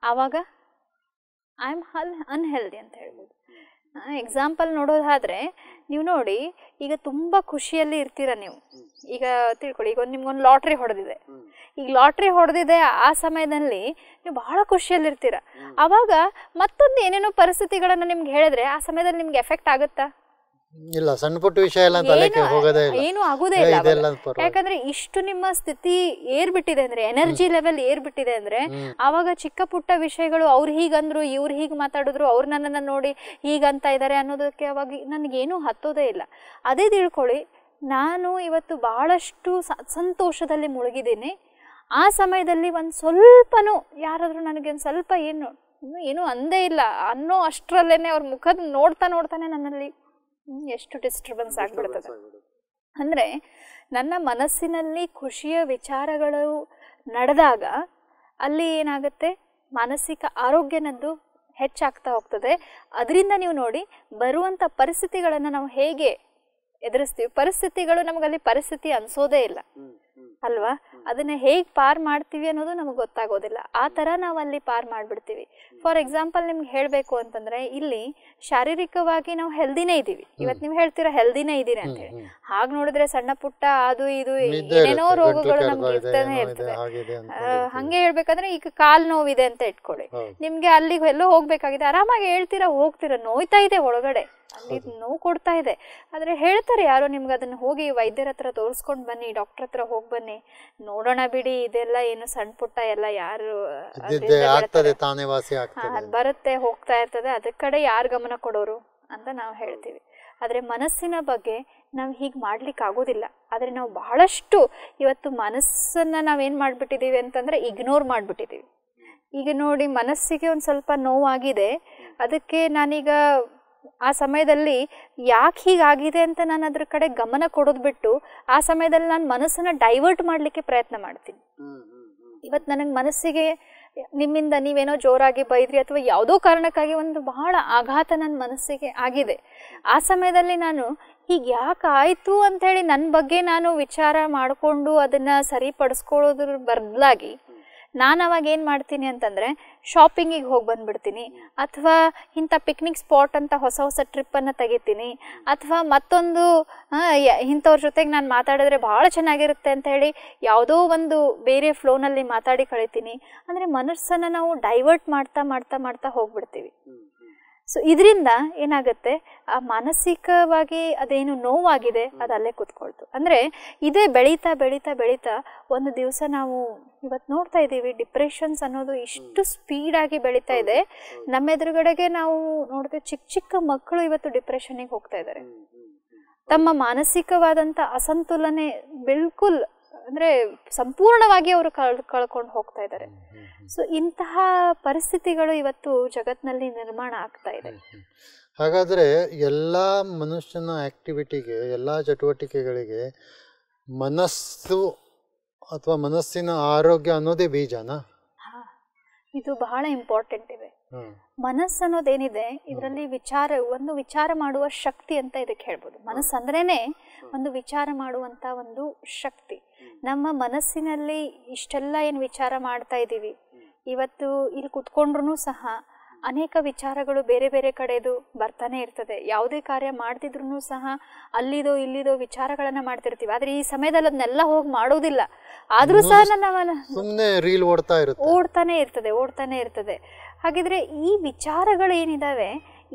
ಆವಾಗ ಐ ಆಮ್ ಅನ್ಹೆಲ್ದಿ ಅಂತ ಹೇಳ್ಬೋದು. ಎಕ್ಸಾಂಪಲ್ ನೋಡೋದಾದ್ರೆ ನೀವು ನೋಡಿ, ಈಗ ತುಂಬಾ ಖುಷಿಯಲ್ಲಿ ಇರ್ತೀರ ನೀವು. ಈಗ ತಿಳ್ಕೊಳ್ಳಿ, ಈಗ ನಿಮ್ಗೊಂದು ಲಾಟ್ರಿ ಹೊಡೆದಿದೆ, ಈಗ ಲಾಟ್ರಿ ಹೊಡೆದಿದೆ ಆ ಸಮಯದಲ್ಲಿ ನೀವು ಬಹಳ ಖುಷಿಯಲ್ಲಿ ಇರ್ತೀರ. ಅವಾಗ ಮತ್ತೊಂದು ಏನೇನೋ ಪರಿಸ್ಥಿತಿಗಳನ್ನ ನಿಮ್ಗೆ ಹೇಳಿದ್ರೆ ಆ ಸಮಯದಲ್ಲಿ ನಿಮ್ಗೆ ಎಫೆಕ್ಟ್ ಆಗುತ್ತಾ? ಇಲ್ಲ, ಸಣ್ಣ ಪುಟ್ಟ ವಿಷಯ ಎಲ್ಲ ತಲೆಗೆ ಹೋಗೋದೇ ಇಲ್ಲ, ಏನು ಆಗುದೇ ಇಲ್ಲ. ಯಾಕಂದ್ರೆ ಇಷ್ಟು ನಿಮ್ಮ ಸ್ಥಿತಿ ಏರ್ಬಿಟ್ಟಿದೆ ಅಂದ್ರೆ, ಎನರ್ಜಿ ಲೆವೆಲ್ ಏರ್ಬಿಟ್ಟಿದೆ ಅಂದ್ರೆ ಆವಾಗ ಚಿಕ್ಕ ಪುಟ್ಟ ವಿಷಯಗಳು ಅವ್ರು ಹೀಗಂದ್ರು, ಇವ್ರು ಹೀಗ್ ಮಾತಾಡಿದ್ರು, ಅವ್ರು ನನ್ನನ್ನ ನೋಡಿ ಹೀಗಂತ ಇದಾರೆ ಅನ್ನೋದಕ್ಕೆ ಅವಾಗ ನನಗೇನು ಹತ್ತೋದೇ ಇಲ್ಲ. ಅದೇ ತಿಳ್ಕೊಳ್ಳಿ, ನಾನು ಇವತ್ತು ಬಹಳಷ್ಟು ಸಂತೋಷದಲ್ಲಿ ಮುಳುಗಿದ್ದೀನಿ. ಆ ಸಮಯದಲ್ಲಿ ಒಂದ್ ಸ್ವಲ್ಪನೂ ಯಾರಾದ್ರೂ ನನಗೆ ಒಂದ್ ಸ್ವಲ್ಪ ಏನು ಅಂದೇ ಇಲ್ಲ ಅನ್ನೋ ಅಷ್ಟ್ರಲ್ಲೇನೆ ಅವ್ರ ಮುಖದ ನೋಡ್ತಾನೆ ನನ್ನಲ್ಲಿ ಎಷ್ಟು ಡಿಸ್ಟರ್ಬೆನ್ಸ್ ಆಗ್ಬಿಡ್ತದೆ. ಅಂದ್ರೆ ನನ್ನ ಮನಸ್ಸಿನಲ್ಲಿ ಖುಷಿಯ ವಿಚಾರಗಳು ನಡೆದಾಗ ಅಲ್ಲಿ ಏನಾಗುತ್ತೆ, ಮಾನಸಿಕ ಆರೋಗ್ಯನದ್ದು ಹೆಚ್ಚಾಗ್ತಾ ಹೋಗ್ತದೆ. ಅದರಿಂದ ನೀವು ನೋಡಿ ಬರುವಂತ ಪರಿಸ್ಥಿತಿಗಳನ್ನ ನಾವು ಹೇಗೆ ಎದುರಿಸ್ತೀವಿ, ಪರಿಸ್ಥಿತಿಗಳು ನಮಗಲ್ಲಿ ಪರಿಸ್ಥಿತಿ ಅನ್ಸೋದೇ ಇಲ್ಲ ಅಲ್ವಾ, ಅದನ್ನ ಹೇಗ್ ಪಾರ್ ಮಾಡ್ತೀವಿ ಅನ್ನೋದು ನಮಗೆ ಗೊತ್ತಾಗೋದಿಲ್ಲ. ಆ ತರ ನಾವು ಅಲ್ಲಿ ಪಾರ್ ಮಾಡ್ಬಿಡ್ತೀವಿ. ಫಾರ್ ಎಕ್ಸಾಂಪಲ್ ನಿಮ್ಗೆ ಹೇಳ್ಬೇಕು ಅಂತಂದ್ರೆ ಇಲ್ಲಿ ಶಾರೀರಿಕವಾಗಿ ನಾವು ಹೆಲ್ದಿನೇ ಇದೀವಿ. ಇವತ್ತು ನೀವು ಹೇಳ್ತೀರಾ ಹೆಲ್ದಿನೇ ಇದೀರಿ ಅಂತ ಹೇಳಿ, ಹಾಗೆ ನೋಡಿದ್ರೆ ಸಣ್ಣ ಪುಟ್ಟ ಅದು ಇದು ಏನೇನೋ ರೋಗಗಳು ನಮ್ಗೆ ಇರ್ತಾನೆ ಇರ್ತದೆ. ಹಂಗೆ ಹೇಳ್ಬೇಕಂದ್ರೆ ಈಗ ಕಾಲ್ ನೋವಿದೆ ಅಂತ ಇಟ್ಕೊಳ್ಳಿ, ನಿಮ್ಗೆ ಅಲ್ಲಿಗೆ ಎಲ್ಲೋ ಹೋಗ್ಬೇಕಾಗಿದೆ, ಆರಾಮಾಗಿ ಹೇಳ್ತೀರಾ ಹೋಗ್ತೀರಾ, ನೋಯ್ತಾ ಇದೆ ಒಳಗಡೆ, ಅಲ್ಲಿ ನೋವು ಕೊಡ್ತಾ ಇದೆ, ಆದ್ರೆ ಹೇಳ್ತಾರೆ ಯಾರೋ ನಿಮ್ಗೆ ಅದನ್ನ ಹೋಗಿ ವೈದ್ಯರ ಹತ್ರ ತೋರಿಸ್ಕೊಂಡ್ ಬನ್ನಿ, ಡಾಕ್ಟರ್ ಹತ್ರ ಹೋಗ್ ಬನ್ನಿ, ನೋಡೋಣ ಬಿಡಿ ಇದೆಲ್ಲ ಏನು ಸಣ್ಣ ಪುಟ್ಟ ಎಲ್ಲ ಯಾರು ಬರುತ್ತೆ ಹೋಗ್ತಾ ಇರ್ತದೆ, ಅದ್ರ ಕಡೆ ಯಾರು ಗಮನ ಕೊಡೋರು ಅಂತ ನಾವು ಹೇಳ್ತೀವಿ. ಆದ್ರೆ ಮನಸ್ಸಿನ ಬಗ್ಗೆ ನಾವು ಹೀಗೆ ಮಾಡ್ಲಿಕ್ಕೆ ಆಗೋದಿಲ್ಲ. ಆದ್ರೆ ನಾವು ಬಹಳಷ್ಟು ಇವತ್ತು ಮನಸ್ಸನ್ನ ನಾವೇನ್ ಮಾಡ್ಬಿಟ್ಟಿದೀವಿ ಅಂತಂದ್ರೆ ಇಗ್ನೋರ್ ಮಾಡ್ಬಿಟ್ಟಿದೀವಿ. ಈಗ ನೋಡಿ, ಮನಸ್ಸಿಗೆ ಒಂದ್ ಸ್ವಲ್ಪ ನೋವಾಗಿದೆ, ಅದಕ್ಕೆ ನಾನೀಗ ಆ ಸಮಯದಲ್ಲಿ ಯಾಕೆ ಹೀಗಾಗಿದೆ ಅಂತ ನಾನು ಅದ್ರ ಕಡೆ ಗಮನ ಕೊಡೋದು ಬಿಟ್ಟು ಆ ಸಮಯದಲ್ಲಿ ನಾನು ಮನಸ್ಸನ್ನ ಡೈವರ್ಟ್ ಮಾಡ್ಲಿಕ್ಕೆ ಪ್ರಯತ್ನ ಮಾಡ್ತೀನಿ. ಇವತ್ತು ನನಗೆ ಮನಸ್ಸಿಗೆ ನಿಮ್ಮಿಂದ ನೀವೇನೋ ಜೋರಾಗಿ ಬೈದ್ರಿ ಅಥವಾ ಯಾವುದೋ ಕಾರಣಕ್ಕಾಗಿ ಒಂದು ಬಹಳ ಆಘಾತ ನನ್ನ ಮನಸ್ಸಿಗೆ ಆಗಿದೆ. ಆ ಸಮಯದಲ್ಲಿ ನಾನು ಹೀಗೆ ಯಾಕೆ ಆಯ್ತು ಅಂತ ಹೇಳಿ ನನ್ನ ಬಗ್ಗೆ ನಾನು ವಿಚಾರ ಮಾಡಿಕೊಂಡು ಅದನ್ನ ಸರಿಪಡಿಸ್ಕೊಳ್ಳೋದ್ರ ಬದಲಾಗಿ ನಾನು ಅವಾಗ ಏನು ಮಾಡ್ತೀನಿ ಅಂತಂದರೆ ಶಾಪಿಂಗಿಗೆ ಹೋಗಿ ಬಂದುಬಿಡ್ತೀನಿ, ಅಥವಾ ಇಂಥ ಪಿಕ್ನಿಕ್ ಸ್ಪಾಟ್ ಅಂತ ಹೊಸ ಹೊಸ ಟ್ರಿಪ್ಪನ್ನು ತೆಗಿತೀನಿ, ಅಥವಾ ಮತ್ತೊಂದು ಇಂಥವ್ರ ಜೊತೆಗೆ ನಾನು ಮಾತಾಡಿದ್ರೆ ಭಾಳ ಚೆನ್ನಾಗಿರುತ್ತೆ ಅಂತ ಹೇಳಿ ಯಾವುದೋ ಒಂದು ಬೇರೆ ಫ್ಲೋನಲ್ಲಿ ಮಾತಾಡಿ ಕಳಿತೀನಿ. ಅಂದರೆ ಮನಸ್ಸನ್ನು ನಾವು ಡೈವರ್ಟ್ ಮಾಡ್ತಾ ಮಾಡ್ತಾ ಮಾಡ್ತಾ ಹೋಗ್ಬಿಡ್ತೀವಿ. ಸೊ ಇದರಿಂದ ಏನಾಗುತ್ತೆ, ಆ ಮಾನಸಿಕವಾಗಿ ಅದೇನು ನೋವಾಗಿದೆ ಅದು ಅಲ್ಲೇ ಕೂತ್ಕೊಳ್ತು. ಅಂದರೆ ಇದೇ ಬೆಳೀತಾ ಬೆಳೀತಾ ಬೆಳೀತಾ ಒಂದು ದಿವಸ ನಾವು ಇವತ್ತು ನೋಡ್ತಾ ಇದ್ದೀವಿ, ಡಿಪ್ರೆಷನ್ಸ್ ಅನ್ನೋದು ಇಷ್ಟು ಸ್ಪೀಡಾಗಿ ಬೆಳೀತಾ ಇದೆ. ನಮ್ಮ ಎದುರುಗಡೆಗೆ ನಾವು ನೋಡ್ತೀವಿ, ಚಿಕ್ಕ ಚಿಕ್ಕ ಮಕ್ಕಳು ಇವತ್ತು ಡಿಪ್ರೆಷನ್ಗೆ ಹೋಗ್ತಾ ಇದ್ದಾರೆ. ತಮ್ಮ ಮಾನಸಿಕವಾದಂಥ ಅಸಂತುಲನೆ ಬಿಲ್ಕುಲ್ ಅಂದರೆ ಸಂಪೂರ್ಣವಾಗಿ ಅವರು ಕಳ್ಕೊಂಡು ಹೋಗ್ತಾ ಇದ್ದಾರೆ. ಸೊ ಇಂತಹ ಪರಿಸ್ಥಿತಿಗಳು ಇವತ್ತು ಜಗತ್ತಿನಲ್ಲಿ ನಿರ್ಮಾಣ ಆಗ್ತಾ ಇದೆ. ಹಾಗಾದರೆ ಎಲ್ಲ ಮನುಷ್ಯನ ಆಕ್ಟಿವಿಟಿಗೆ, ಎಲ್ಲ ಚಟುವಟಿಕೆಗಳಿಗೆ ಮನಸ್ಸು ಅಥವಾ ಮನಸ್ಸಿನ ಆರೋಗ್ಯ ಅನ್ನೋದೇ ಬೀಜನಾ? ಇದು ಬಹಳ ಇಂಪಾರ್ಟೆಂಟ್ ಇದೆ. ಮನಸ್ಸು ಅನ್ನೋದೇನಿದೆ ಇದರಲ್ಲಿ ಒಂದು ವಿಚಾರ ಮಾಡುವ ಶಕ್ತಿ ಅಂತ ಇದಕ್ಕೆ ಹೇಳ್ಬೋದು. ಮನಸ್ಸು ಅಂದ್ರೇನೆ ಒಂದು ವಿಚಾರ ಮಾಡುವಂತ ಒಂದು ಶಕ್ತಿ. ನಮ್ಮ ಮನಸ್ಸಿನಲ್ಲಿ ಇಷ್ಟೆಲ್ಲ ಏನು ವಿಚಾರ ಮಾಡ್ತಾ ಇದ್ದೀವಿ, ಇವತ್ತು ಇಲ್ಲಿ ಕುತ್ಕೊಂಡ್ರೂ ಸಹ ಅನೇಕ ವಿಚಾರಗಳು ಬೇರೆ ಬೇರೆ ಕಡೆದು ಬರ್ತಾನೆ ಇರ್ತದೆ. ಯಾವುದೇ ಕಾರ್ಯ ಮಾಡ್ತಿದ್ರು ಸಹ ಅಲ್ಲಿದೋ ಇಲ್ಲಿದೋ ವಿಚಾರಗಳನ್ನ ಮಾಡ್ತಿರ್ತೀವಿ. ಆದ್ರೆ ಈ ಸಮಯದಲ್ಲಿ ಅದನ್ನೆಲ್ಲ ಹೋಗಿ ಮಾಡೋದಿಲ್ಲ. ಆದ್ರೂ ಸಹ ನನ್ನ ಸುಮ್ಮನೆ ರೀಲ್ ಓಡ್ತಾನೆ ಇರ್ತದೆ. ಹಾಗಿದ್ರೆ ಈ ವಿಚಾರಗಳು ಏನಿದಾವೆ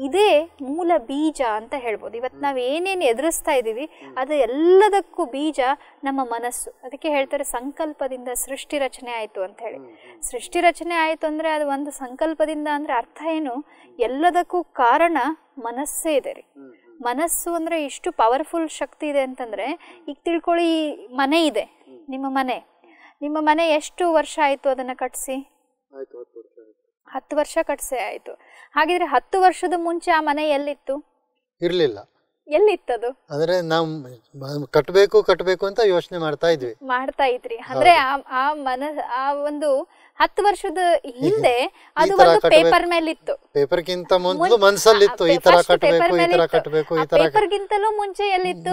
ಇದೇ ಮೂಲ ಬೀಜ ಅಂತ ಹೇಳ್ಬೋದು. ಇವತ್ತು ನಾವು ಏನೇನು ಎದುರಿಸ್ತಾ ಇದ್ದೀವಿ ಅದು ಎಲ್ಲದಕ್ಕೂ ಬೀಜ ನಮ್ಮ ಮನಸ್ಸು. ಅದಕ್ಕೆ ಹೇಳ್ತಾರೆ ಸಂಕಲ್ಪದಿಂದ ಸೃಷ್ಟಿ ರಚನೆ ಆಯಿತು ಅಂತ ಹೇಳಿ. ಸೃಷ್ಟಿ ರಚನೆ ಆಯಿತು ಅಂದರೆ ಅದು ಒಂದು ಸಂಕಲ್ಪದಿಂದ ಅಂದರೆ ಅರ್ಥ ಏನು, ಎಲ್ಲದಕ್ಕೂ ಕಾರಣ ಮನಸ್ಸೇ ಇದೆ ರೀ. ಮನಸ್ಸು ಅಂದರೆ ಇಷ್ಟು ಪವರ್ಫುಲ್ ಶಕ್ತಿ ಇದೆ ಅಂತಂದರೆ, ಈಗ ತಿಳ್ಕೊಳ್ಳಿ, ಮನೆ ಇದೆ, ನಿಮ್ಮ ಮನೆ ಎಷ್ಟು ವರ್ಷ ಆಯಿತು ಅದನ್ನು ಕಟ್ಟಿಸಿ? 10 ವರ್ಷ ಕಟ್ಸೆ ಆಯ್ತು. ಹಾಗಿದ್ರೆ 10 ವರ್ಷದ ಮುಂಚೆ ಆ ಮನೆ ಎಲ್ಲಿತ್ತು? ಇರ್ಲಿಲ್ಲ. ಎಲ್ಲಿತ್ತದು? ಅಂದ್ರೆ ನಾವು ಕಟ್ಟಬೇಕು ಅಂತ ಯೋಚನೆ ಮಾಡ್ತಾ ಇದ್ರಿ. ಅಂದ್ರೆ ಆ ಒಂದು 10 ವರ್ಷದ ಹಿಂದೆ ಅದು ಒಂದು ಪೇಪರ್ ಮೇಲೆ ಇತ್ತು. ಪೇಪರ್ಗಿಂತ ಮೊದಲು ಮನಸ್ಸಲ್ಲಿತ್ತು, ಈ ತರ ಕಟ್ಟಬೇಕು. ಪೇಪರ್ಗಿಂತಲೂ ಮುಂಚೆ ಎಲ್ಲಿತ್ತು?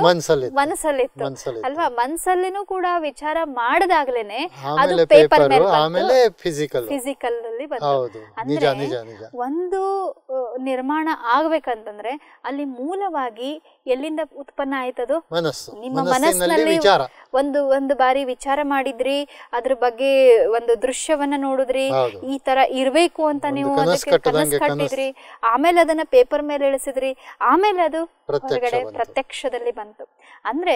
ಮನಸ್ಸಲ್ಲಿತ್ತು ಅಲ್ವಾ? ಮನಸ್ಸಲ್ಲಿನೂ ಕೂಡ ವಿಚಾರ ಮಾಡಿದಾಗ್ಲೇನೆ ಅದು ಪೇಪರ್ ಮೇಲೆ, ಆಮೇಲೆ ಫಿಸಿಕಲ್ ಅಲ್ಲಿ ಬಂತು. ಅಂದ್ರೆ ಒಂದು ನಿರ್ಮಾಣ ಆಗ್ಬೇಕಂತಂದ್ರೆ ಅಲ್ಲಿ ಮೂಲವಾಗಿ ಎಲ್ಲಿಂದ ಉತ್ಪನ್ನ ಆಯ್ತದು? ನಿಮ್ಮ ಮನಸ್ಸಿನಲ್ಲಿ ಒಂದು ಬಾರಿ ವಿಚಾರ ಮಾಡಿದ್ರಿ, ಅದ್ರ ಬಗ್ಗೆ ಒಂದು ದೃಶ್ಯವನ್ನ ನೋಡಿದ್ರಿ, ಈ ತರ ಇರ್ಬೇಕು ಅಂತ ನೀವು ಅದಕ್ಕೆ ಕನಸು ಕಟ್ಟಿದ್ರಿ, ಆಮೇಲೆ ಅದನ್ನ ಪೇಪರ್ ಮೇಲೆ ಇಳಿಸಿದ್ರಿ, ಆಮೇಲೆ ಅದು ಹೊರಗಡೆ ಪ್ರತ್ಯಕ್ಷದಲ್ಲಿ ಬಂತು. ಅಂದ್ರೆ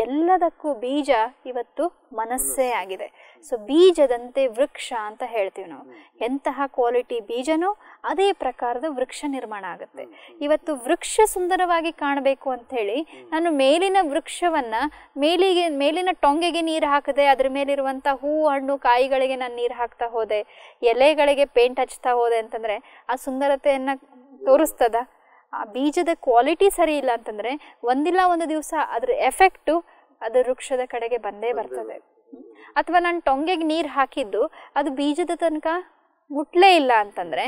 ಎಲ್ಲದಕ್ಕೂ ಬೀಜ ಇವತ್ತು ಮನಸ್ಸೇ ಆಗಿದೆ. ಸೊ ಬೀಜದಂತೆ ವೃಕ್ಷ ಅಂತ ಹೇಳ್ತೀವಿ ನಾವು. ಎಂತಹ ಕ್ವಾಲಿಟಿ ಬೀಜನೋ ಅದೇ ಪ್ರಕಾರದ ವೃಕ್ಷ ನಿರ್ಮಾಣ ಆಗುತ್ತೆ. ಇವತ್ತು ವೃಕ್ಷ ಸುಂದರವಾಗಿ ಕಾಣಬೇಕು ಅಂತ ಹೇಳಿ ನಾನು ಮೇಲಿನ ವೃಕ್ಷವನ್ನ ಮೇಲಿನ ಟೊಂಗೆಗೆ ನೀರು ಹಾಕದೆ, ಅದ್ರ ಮೇಲಿರುವಂತ ಹೂ ಹಣ್ಣು ಕಾಯಿಗಳಿಗೆ ನಾನು ನೀರು ಹಾಕ್ತಾ ಹೋದೆ, ಎಲೆಗಳಿಗೆ ಪೇಂಟ್ ಹಚ್ತಾ ಹೋದೆ ಅಂತಂದ್ರೆ ಆ ಸುಂದರತೆಯನ್ನ ತೋರಿಸ್ತದ? ಆ ಬೀಜದ ಕ್ವಾಲಿಟಿ ಸರಿ ಇಲ್ಲ ಅಂತಂದ್ರೆ ಒಂದಿಲ್ಲ ಒಂದು ದಿವಸ ಅದ್ರ ಎಫೆಕ್ಟು ಅದು ವೃಕ್ಷದ ಕಡೆಗೆ ಬಂದೇ ಬರ್ತದೆ. ಅಥವಾ ನಾನು ಟೊಂಗೆಗೆ ನೀರು ಹಾಕಿದ್ದು ಅದು ಬೀಜದ ತನಕ ಮುಟ್ಲೇ ಇಲ್ಲ ಅಂತಂದ್ರೆ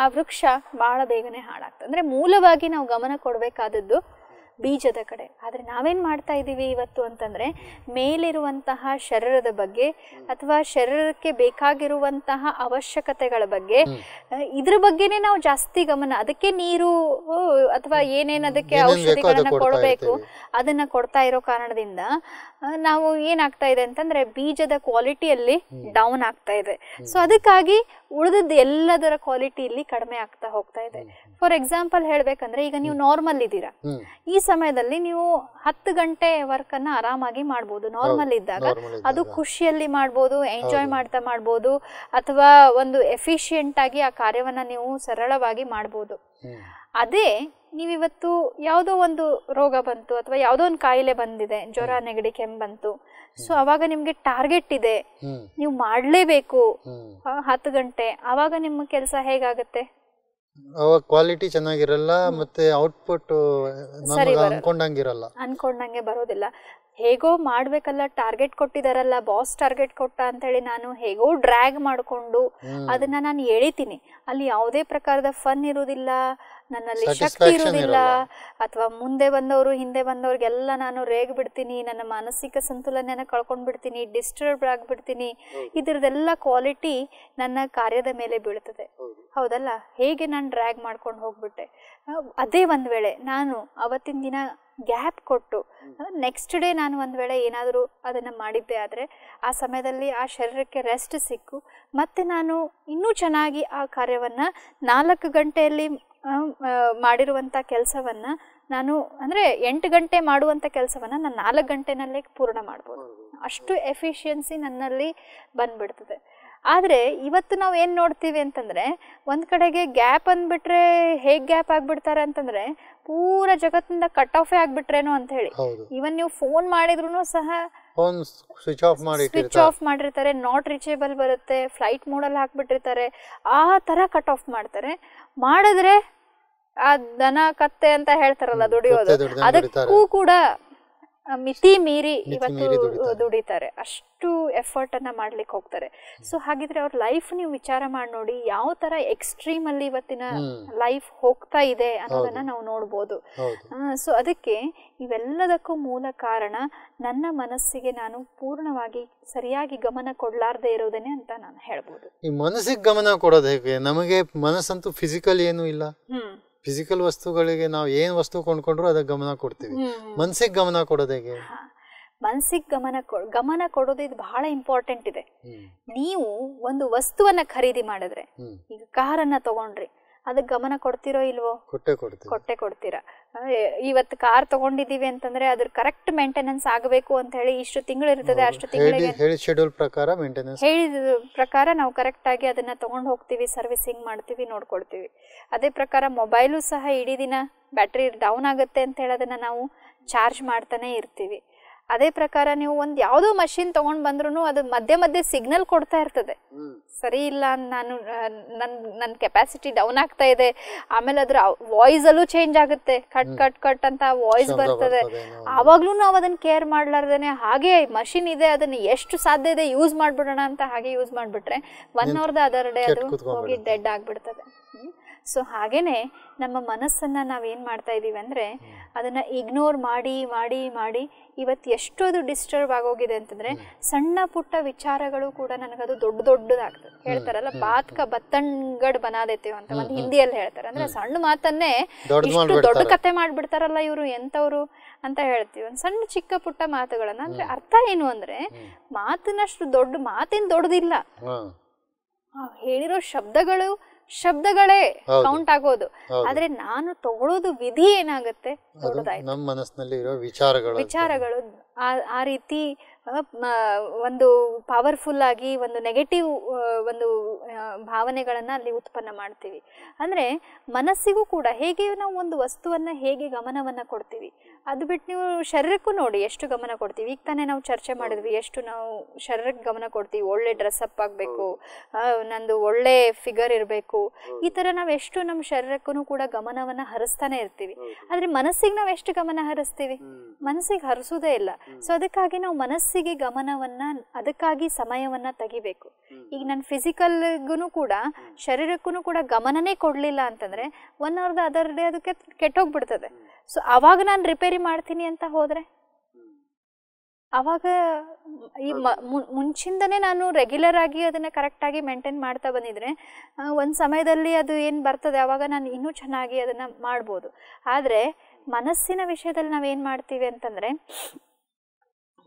ಆ ವೃಕ್ಷ ಬಹಳ ಬೇಗನೆ ಹಾಳಾಗ್ತದೆ. ಅಂದ್ರೆ ಮೂಲವಾಗಿ ನಾವು ಗಮನ ಕೊಡಬೇಕಾದದ್ದು ಬೀಜದ ಕಡೆ. ಆದರೆ ನಾವೇನ್ ಮಾಡ್ತಾ ಇದ್ದೀವಿ ಇವತ್ತು ಅಂತಂದ್ರೆ ಮೇಲಿರುವಂತಹ ಶರೀರದ ಬಗ್ಗೆ ಅಥವಾ ಶರೀರಕ್ಕೆ ಬೇಕಾಗಿರುವಂತಹ ಅವಶ್ಯಕತೆಗಳ ಬಗ್ಗೆ ಇದ್ರ ಬಗ್ಗೆನೇ ನಾವು ಜಾಸ್ತಿ ಗಮನ, ಅದಕ್ಕೆ ನೀರು ಅಥವಾ ಏನೇನು ಅದಕ್ಕೆ ಔಷಧಿಗಳನ್ನ ಕೊಡಬೇಕು ಅದನ್ನ ಕೊಡ್ತಾ ಇರೋ ಕಾರಣದಿಂದ ನಾವು ಏನಾಗ್ತಾ ಇದೆ ಅಂತಂದ್ರೆ ಬೀಜದ ಕ್ವಾಲಿಟಿಯಲ್ಲಿ ಡೌನ್ ಆಗ್ತಾ ಇದೆ. ಸೊ ಅದಕ್ಕಾಗಿ ಉಳಿದದ್ದು ಎಲ್ಲದರ ಕ್ವಾಲಿಟಿ ಇಲ್ಲಿ ಕಡಿಮೆ ಆಗ್ತಾ ಹೋಗ್ತಾ ಇದೆ. ಫಾರ್ ಎಕ್ಸಾಂಪಲ್ ಹೇಳ್ಬೇಕಂದ್ರೆ ಈಗ ನೀವು ನಾರ್ಮಲ್ ಇದ್ದೀರಾ, ಈ ಸಮಯದಲ್ಲಿ ನೀವು 10 ಗಂಟೆ ವರ್ಕ್ ಅನ್ನ ಆರಾಮಾಗಿ ಮಾಡ್ಬೋದು. ನಾರ್ಮಲ್ ಇದ್ದಾಗ ಅದು ಖುಷಿಯಲ್ಲಿ ಮಾಡ್ಬೋದು, ಎಂಜಾಯ್ ಮಾಡ್ತಾ ಮಾಡ್ಬೋದು, ಅಥವಾ ಒಂದು ಎಫಿಷಿಯೆಂಟ್ ಆಗಿ ಆ ಕಾರ್ಯವನ್ನ ನೀವು ಸರಳವಾಗಿ ಮಾಡ್ಬೋದು. ಅದೇ ನೀವಿವತ್ತು ಯಾವುದೋ ಒಂದು ರೋಗ ಬಂತು ಅಥವಾ ಯಾವುದೋ ಒಂದು ಕಾಯಿಲೆ ಬಂದಿದೆ, ಜ್ವರ ನೆಗಡಿ ಕೆಮ್ಮು ಬಂತು, ಸೊ ಅವಾಗ ನಿಮ್ಗೆ ಟಾರ್ಗೆಟ್ ಇದೆ, ನೀವು ಮಾಡ್ಲೇಬೇಕು 10 ಗಂಟೆ, ಅವಾಗ ನಿಮ್ಮ ಕೆಲಸ ಹೇಗಾಗತ್ತೆ? ಅವಾಗ ಕ್ವಾಲಿಟಿ ಚೆನ್ನಾಗಿರಲ್ಲ, ಮತ್ತೆ ಔಟ್ಪುಟ್ ಅನ್ಕೊಂಡಂಗೆ ಬರೋದಿಲ್ಲ. ಹೇಗೋ ಮಾಡ್ಬೇಕಲ್ಲ, ಟಾರ್ಗೆಟ್ ಕೊಟ್ಟಿದಾರಲ್ಲ, ಬಾಸ್ ಟಾರ್ಗೆಟ್ ಕೊಟ್ಟ ಅಂತ ಹೇಳಿ ನಾನು ಹೇಗೋ ಡ್ರ್ಯಾಗ್ ಮಾಡ್ಕೊಂಡು ಅದನ್ನ ನಾನು ಎಳಿತೀನಿ. ಅಲ್ಲಿ ಯಾವುದೇ ಪ್ರಕಾರದ ಫನ್ ಇರುವುದಿಲ್ಲ, ನನ್ನಲ್ಲಿ ಶಕ್ತಿ ಇರುವುದಿಲ್ಲ, ಅಥವಾ ಮುಂದೆ ಬಂದವರು ಹಿಂದೆ ಬಂದವ್ರಿಗೆಲ್ಲ ನಾನು ರೇಗ್ ಬಿಡ್ತೀನಿ, ನನ್ನ ಮಾನಸಿಕ ಸಂತುಲನ ಕಳ್ಕೊಂಡ್ ಬಿಡ್ತೀನಿ, ಡಿಸ್ಟರ್ಬ್ ಆಗ್ಬಿಡ್ತೀನಿ. ಇದರದೆಲ್ಲ ಕ್ವಾಲಿಟಿ ನನ್ನ ಕಾರ್ಯದ ಮೇಲೆ ಬೀಳ್ತದೆ. ಹೌದಲ್ಲ? ಹೇಗೆ ನಾನು ಡ್ರ್ಯಾಗ್ ಮಾಡ್ಕೊಂಡು ಹೋಗ್ಬಿಟ್ಟೆ. ಅದೇ ಒಂದ್ ವೇಳೆ ನಾನು ಅವತ್ತಿನ ದಿನ ಗ್ಯಾಪ್ ಕೊಟ್ಟು ನೆಕ್ಸ್ಟ್ ಡೇ ನಾನು ಒಂದ್ ವೇಳೆ ಏನಾದರೂ ಅದನ್ನ ಮಾಡಿದ್ದೆ ಆದ್ರೆ ಆ ಸಮಯದಲ್ಲಿ ಆ ಶರೀರಕ್ಕೆ ರೆಸ್ಟ್ ಸಿಕ್ಕು ಮತ್ತೆ ನಾನು ಇನ್ನೂ ಚೆನ್ನಾಗಿ ಆ ಕಾರ್ಯವನ್ನ 4 ಗಂಟೆಯಲ್ಲಿ ಮಾಡಿರುವಂತ ಕೆಲಸವನ್ನ ನಾನು ಅಂದ್ರೆ 8 ಗಂಟೆ ಮಾಡುವಂತ ಕೆಲಸವನ್ನ ನಾನು 4 ಗಂಟೆನಲ್ಲೇ ಪೂರ್ಣ ಮಾಡ್ಬೋದು. ಅಷ್ಟು ಎಫಿಷಿಯನ್ಸಿ ನನ್ನಲ್ಲಿ ಬಂದ್ಬಿಡ್ತದೆ. ಆದ್ರೆ ಇವತ್ತು ನಾವು ಏನ್ ನೋಡ್ತೀವಿ ಅಂತಂದ್ರೆ ಒಂದ್ ಕಡೆಗೆ ಗ್ಯಾಪ್ ಅಂದ್ಬಿಟ್ರೆ ಹೇಗ್ ಗ್ಯಾಪ್ ಆಗ್ಬಿಡ್ತಾರೆ ಅಂತಂದ್ರೆ ಪೂರ ಜಗತ್ತಿಂದ ಕಟ್ ಆಫೇ ಆಗ್ಬಿಟ್ರೇನೋ ಅಂತ ಹೇಳಿ. ಇವನ್ ನೀವು ಫೋನ್ ಮಾಡಿದ್ರು ಸಹ ಸ್ವಿಚ್ ಆಫ್ ಮಾಡಿರ್ತಾರೆ, ನಾಟ್ ರೀಚೇಬಲ್ ಬರುತ್ತೆ, ಫ್ಲೈಟ್ ಮೋಡಲ್ಲಿ ಹಾಕ್ಬಿಟ್ಟಿರ್ತಾರೆ, ಆ ತರ ಕಟ್ ಆಫ್ ಮಾಡ್ತಾರೆ. ಮಾಡಿದ್ರೆ ಆ ದನ ಕತ್ತೆ ಅಂತ ಹೇಳ್ತಾರಲ್ಲ ದುಡಿಯೋದು, ಅದಕ್ಕೂ ಕೂಡ ಮಿತಿ ಮೀರಿ ಇವತ್ತು ದುಡಿತಾರೆ, ಅಷ್ಟು ಎಫರ್ಟ್ ಅನ್ನ ಮಾಡ್ಲಿಕ್ಕೆ ಹೋಗ್ತಾರೆ. ಸೊ ಹಾಗಿದ್ರೆ ಅವ್ರ ಲೈಫ್ ನೀವು ವಿಚಾರ ಮಾಡಿ ನೋಡಿ, ಯಾವ ತರ ಎಕ್ಸ್ಟ್ರೀಮ್ ಅಲ್ಲಿ ಇವತ್ತಿನ ಲೈಫ್ ಹೋಗ್ತಾ ಇದೆ ಅನ್ನೋದನ್ನ ನಾವು ನೋಡ್ಬೋದು. ಸೊ ಅದಕ್ಕೆ ಇವೆಲ್ಲದಕ್ಕೂ ಮೂಲ ಕಾರಣ ನನ್ನ ಮನಸ್ಸಿಗೆ ನಾನು ಪೂರ್ಣವಾಗಿ ಸರಿಯಾಗಿ ಗಮನ ಕೊಡ್ಲಾರ್ದೆ ಇರೋದೇನೆ ಅಂತ ನಾನು ಹೇಳ್ಬೋದು. ಈ ಮನಸ್ಸಿಗೆ ಗಮನ ಕೊಡೋದು ಹೇಗೆ? ನಮಗೆ ಮನಸ್ಸಂತೂ ಫಿಸಿಕಲ್ ಏನೂ ಇಲ್ಲ. ಫಿಸಿಕಲ್ ವಸ್ತುಗಳಿಗೆ ನಾವು ಏನ್ ವಸ್ತು ಕೊಂಡ್ಕೊಂಡ್ರು ಅದಕ್ಕೆ ಗಮನ ಕೊಡ್ತೀವಿ. ಮನಸ್ಸಿಗೆ ಗಮನ ಕೊಡೋದು ಹೇಗೆ? ಮನಸ್ಸಿಗೆ ಗಮನ ಕೊಡೋದು ಇದು ಬಹಳ ಇಂಪಾರ್ಟೆಂಟ್ ಇದೆ. ನೀವು ಒಂದು ವಸ್ತುವನ್ನ ಖರೀದಿ ಮಾಡಿದ್ರೆ, ಈಗ ಕಾರನ್ನ ತಗೊಂಡ್ರಿ, ಅದಕ್ಕೆ ಗಮನ ಕೊಡ್ತಿರೋ ಇಲ್ವೋ? ಕೊಟ್ಟೆ ಕೊಡ್ತೀರಾ. ಇವತ್ತು ಕಾರ್ ತಗೊಂಡಿದೀವಿ ಅಂತಂದ್ರೆ ಅದ್ರ ಕರೆಕ್ಟ್ ಮೇಂಟೆನೆನ್ಸ್ ಆಗಬೇಕು ಅಂತ ಹೇಳಿ ಇಷ್ಟು ತಿಂಗಳು ಇರ್ತದೆ, ಅಷ್ಟು ತಿಂಗಳಿಗೆ ಶೆಡ್ಯೂಲ್ ಪ್ರಕಾರ ಮೇಂಟೆನೆನ್ಸ್ ಹೇಳಿದ ಪ್ರಕಾರ ನಾವು ಕರೆಕ್ಟ್ ಆಗಿ ಅದನ್ನ ತಗೊಂಡು ಹೋಗ್ತೀವಿ, ಸರ್ವಿಸಿಂಗ್ ಮಾಡ್ತೀವಿ, ನೋಡ್ಕೊಳ್ತೀವಿ. ಅದೇ ಪ್ರಕಾರ ಮೊಬೈಲು ಸಹ ಇಡೀ ದಿನ ಬ್ಯಾಟ್ರಿ ಡೌನ್ ಆಗುತ್ತೆ ಅಂತ ಹೇಳಿ ಅದನ್ನ ನಾವು ಚಾರ್ಜ್ ಮಾಡ್ತಾನೆ ಇರ್ತೀವಿ. ಅದೇ ಪ್ರಕಾರ ನೀವು ಒಂದ್ ಯಾವ್ದೋ ಮಷಿನ್ ತಗೊಂಡ್ ಬಂದ್ರು ಅದು ಮಧ್ಯೆ ಸಿಗ್ನಲ್ ಕೊಡ್ತಾ ಇರ್ತದೆ, ಸರಿ ಇಲ್ಲ, ನಾನು ನನ್ನ ಕೆಪಾಸಿಟಿ ಡೌನ್ ಆಗ್ತಾ ಇದೆ. ಆಮೇಲೆ ಅದ್ರ ವಾಯ್ಸ್ ಅಲ್ಲೂ ಚೇಂಜ್ ಆಗುತ್ತೆ, ಕಟ್ ಕಟ್ ಕಟ್ ಅಂತ ವಾಯ್ಸ್ ಬರ್ತದೆ. ಆವಾಗ್ಲೂ ನಾವು ಅದನ್ನ ಕೇರ್ ಮಾಡ್ಲಾರ್ದೇನೆ ಹಾಗೆ ಮಷಿನ್ ಇದೆ, ಅದನ್ನ ಎಷ್ಟು ಸಾಧ್ಯ ಇದೆ ಯೂಸ್ ಮಾಡ್ಬಿಡೋಣ ಅಂತ ಹಾಗೆ ಯೂಸ್ ಮಾಡ್ಬಿಟ್ರೆ 1 ಅವರ್ದ ಅದರ್ ಡೇ ಅದು ಹೋಗಿ ಡೆಡ್ ಆಗ್ಬಿಡ್ತದೆ. ಸೊ ಹಾಗೇನೆ ನಮ್ಮ ಮನಸ್ಸನ್ನ ನಾವೇನ್ ಮಾಡ್ತಾ ಇದೀವಿ ಅಂದ್ರೆ ಅದನ್ನ ಇಗ್ನೋರ್ ಮಾಡಿ ಮಾಡಿ ಮಾಡಿ ಇವತ್ತು ಎಷ್ಟು ಅದು ಡಿಸ್ಟರ್ಬ್ ಆಗೋಗಿದೆ ಅಂತಂದ್ರೆ ಸಣ್ಣ ಪುಟ್ಟ ವಿಚಾರಗಳು ಕೂಡ ನನಗದು ದೊಡ್ಡದಾಗ್ತದೆ. ಹೇಳ್ತಾರಲ್ಲ ಬಾತ್ ಕಾ ಬತ್ತಂಗಡ್ ಬನಾದೇತೇವ್ ಅಂತ ಒಂದು ಹಿಂದಿಯಲ್ಲಿ ಹೇಳ್ತಾರೆ. ಅಂದ್ರೆ ಸಣ್ಣ ಮಾತನ್ನೇ ಇಷ್ಟು ದೊಡ್ಡ ಕತೆ ಮಾಡ್ಬಿಡ್ತಾರಲ್ಲ ಇವರು ಎಂತವ್ರು ಅಂತ ಹೇಳ್ತೀವಿ. ಒಂದ್ ಸಣ್ಣ ಚಿಕ್ಕ ಪುಟ್ಟ ಮಾತುಗಳನ್ನ ಅಂದ್ರೆ ಅರ್ಥ ಏನು ಅಂದ್ರೆ ಮಾತಿನಷ್ಟು ಮಾತೇನ್ ದೊಡ್ಡದಿಲ್ಲ, ಹೇಳಿರೋ ಶಬ್ದಗಳೇ ಕೌಂಟ್ ಆಗೋದು. ಆದ್ರೆ ನಾನು ತಗೊಳ್ಳೋದು ವಿಧಿ ಏನಾಗುತ್ತೆ ದೊಡ್ಡದಾಯ್ತು. ನಮ್ಮ ಮನಸ್ಸಿನಲ್ಲಿ ಇರೋ ವಿಚಾರಗಳು ಆ ರೀತಿ ಒಂದು ಪವರ್ಫುಲ್ ಆಗಿ ಒಂದು ನೆಗೆಟಿವ್ ಒಂದು ಭಾವನೆಗಳನ್ನ ಅಲ್ಲಿ ಉತ್ಪನ್ನ ಮಾಡ್ತೀವಿ. ಅಂದ್ರೆ ಮನಸ್ಸಿಗೂ ಕೂಡ ಹೇಗೆ ನಾವು ಒಂದು ವಸ್ತುವನ್ನ ಹೇಗೆ ಗಮನವನ್ನ ಕೊಡ್ತೀವಿ, ಅದು ಬಿಟ್ಟು ನೀವು ಶರೀರಕ್ಕೂ ನೋಡಿ ಎಷ್ಟು ಗಮನ ಕೊಡ್ತೀವಿ. ಈಗ ತಾನೇ ನಾವು ಚರ್ಚೆ ಮಾಡಿದ್ವಿ ಎಷ್ಟು ನಾವು ಶರೀರಕ್ಕೆ ಗಮನ ಕೊಡ್ತೀವಿ. ಒಳ್ಳೆ ಡ್ರೆಸ್ ಅಪ್ ಆಗ್ಬೇಕು, ನಂದು ಒಳ್ಳೆ ಫಿಗರ್ ಇರಬೇಕು, ಈ ತರ ನಾವ್ ಎಷ್ಟು ನಮ್ಮ ಶರೀರಕ್ಕೂ ಕೂಡ ಗಮನವನ್ನ ಹರಿಸ್ತಾನೆ ಇರ್ತೀವಿ. ಆದ್ರೆ ಮನಸ್ಸಿಗೆ ನಾವ್ ಎಷ್ಟು ಗಮನ ಹರಿಸ್ತೀವಿ? ಮನಸ್ಸಿಗೆ ಹರಿಸೋದೇ ಇಲ್ಲ. ಸೊ ಅದಕ್ಕಾಗಿ ನಾವು ಮನಸ್ಸಿಗೆ ಗಮನವನ್ನ, ಅದಕ್ಕಾಗಿ ಸಮಯವನ್ನ ತೆಗಿಬೇಕು. ಈಗ ನನ್ನ ಫಿಸಿಕಲ್ಗೂ ಕೂಡ ಶರೀರಕ್ಕೂ ಕೂಡ ಗಮನನೇ ಕೊಡ್ಲಿಲ್ಲ ಅಂತಂದ್ರೆ 1 ಅವರ್ದ ಅದರ್ ಡೇ ಅದಕ್ಕೆ ಕೆಟ್ಟೋಗ್ಬಿಡ್ತದೆ. ಸೊ ಅವಾಗ ನಾನು ರಿಪೇರಿ ಮಾಡ್ತೀನಿ ಅಂತ ಹೋದ್ರೆ ಅವಾಗ ಈ ಮುಂಚಿಂದನೇ ನಾನು ರೆಗ್ಯುಲರ್ ಆಗಿ ಅದನ್ನ ಕರೆಕ್ಟ್ ಆಗಿ ಮೇಂಟೈನ್ ಮಾಡ್ತಾ ಬಂದಿದ್ರೆ ಒಂದ್ ಸಮಯದಲ್ಲಿ ಅದು ಏನ್ ಬರ್ತದೆ ಅವಾಗ ನಾನು ಇನ್ನೂ ಚೆನ್ನಾಗಿ ಅದನ್ನ ಮಾಡ್ಬೋದು. ಆದ್ರೆ ಮನಸ್ಸಿನ ವಿಷಯದಲ್ಲಿ ನಾವೇನ್ ಮಾಡ್ತೀವಿ ಅಂತಂದ್ರೆ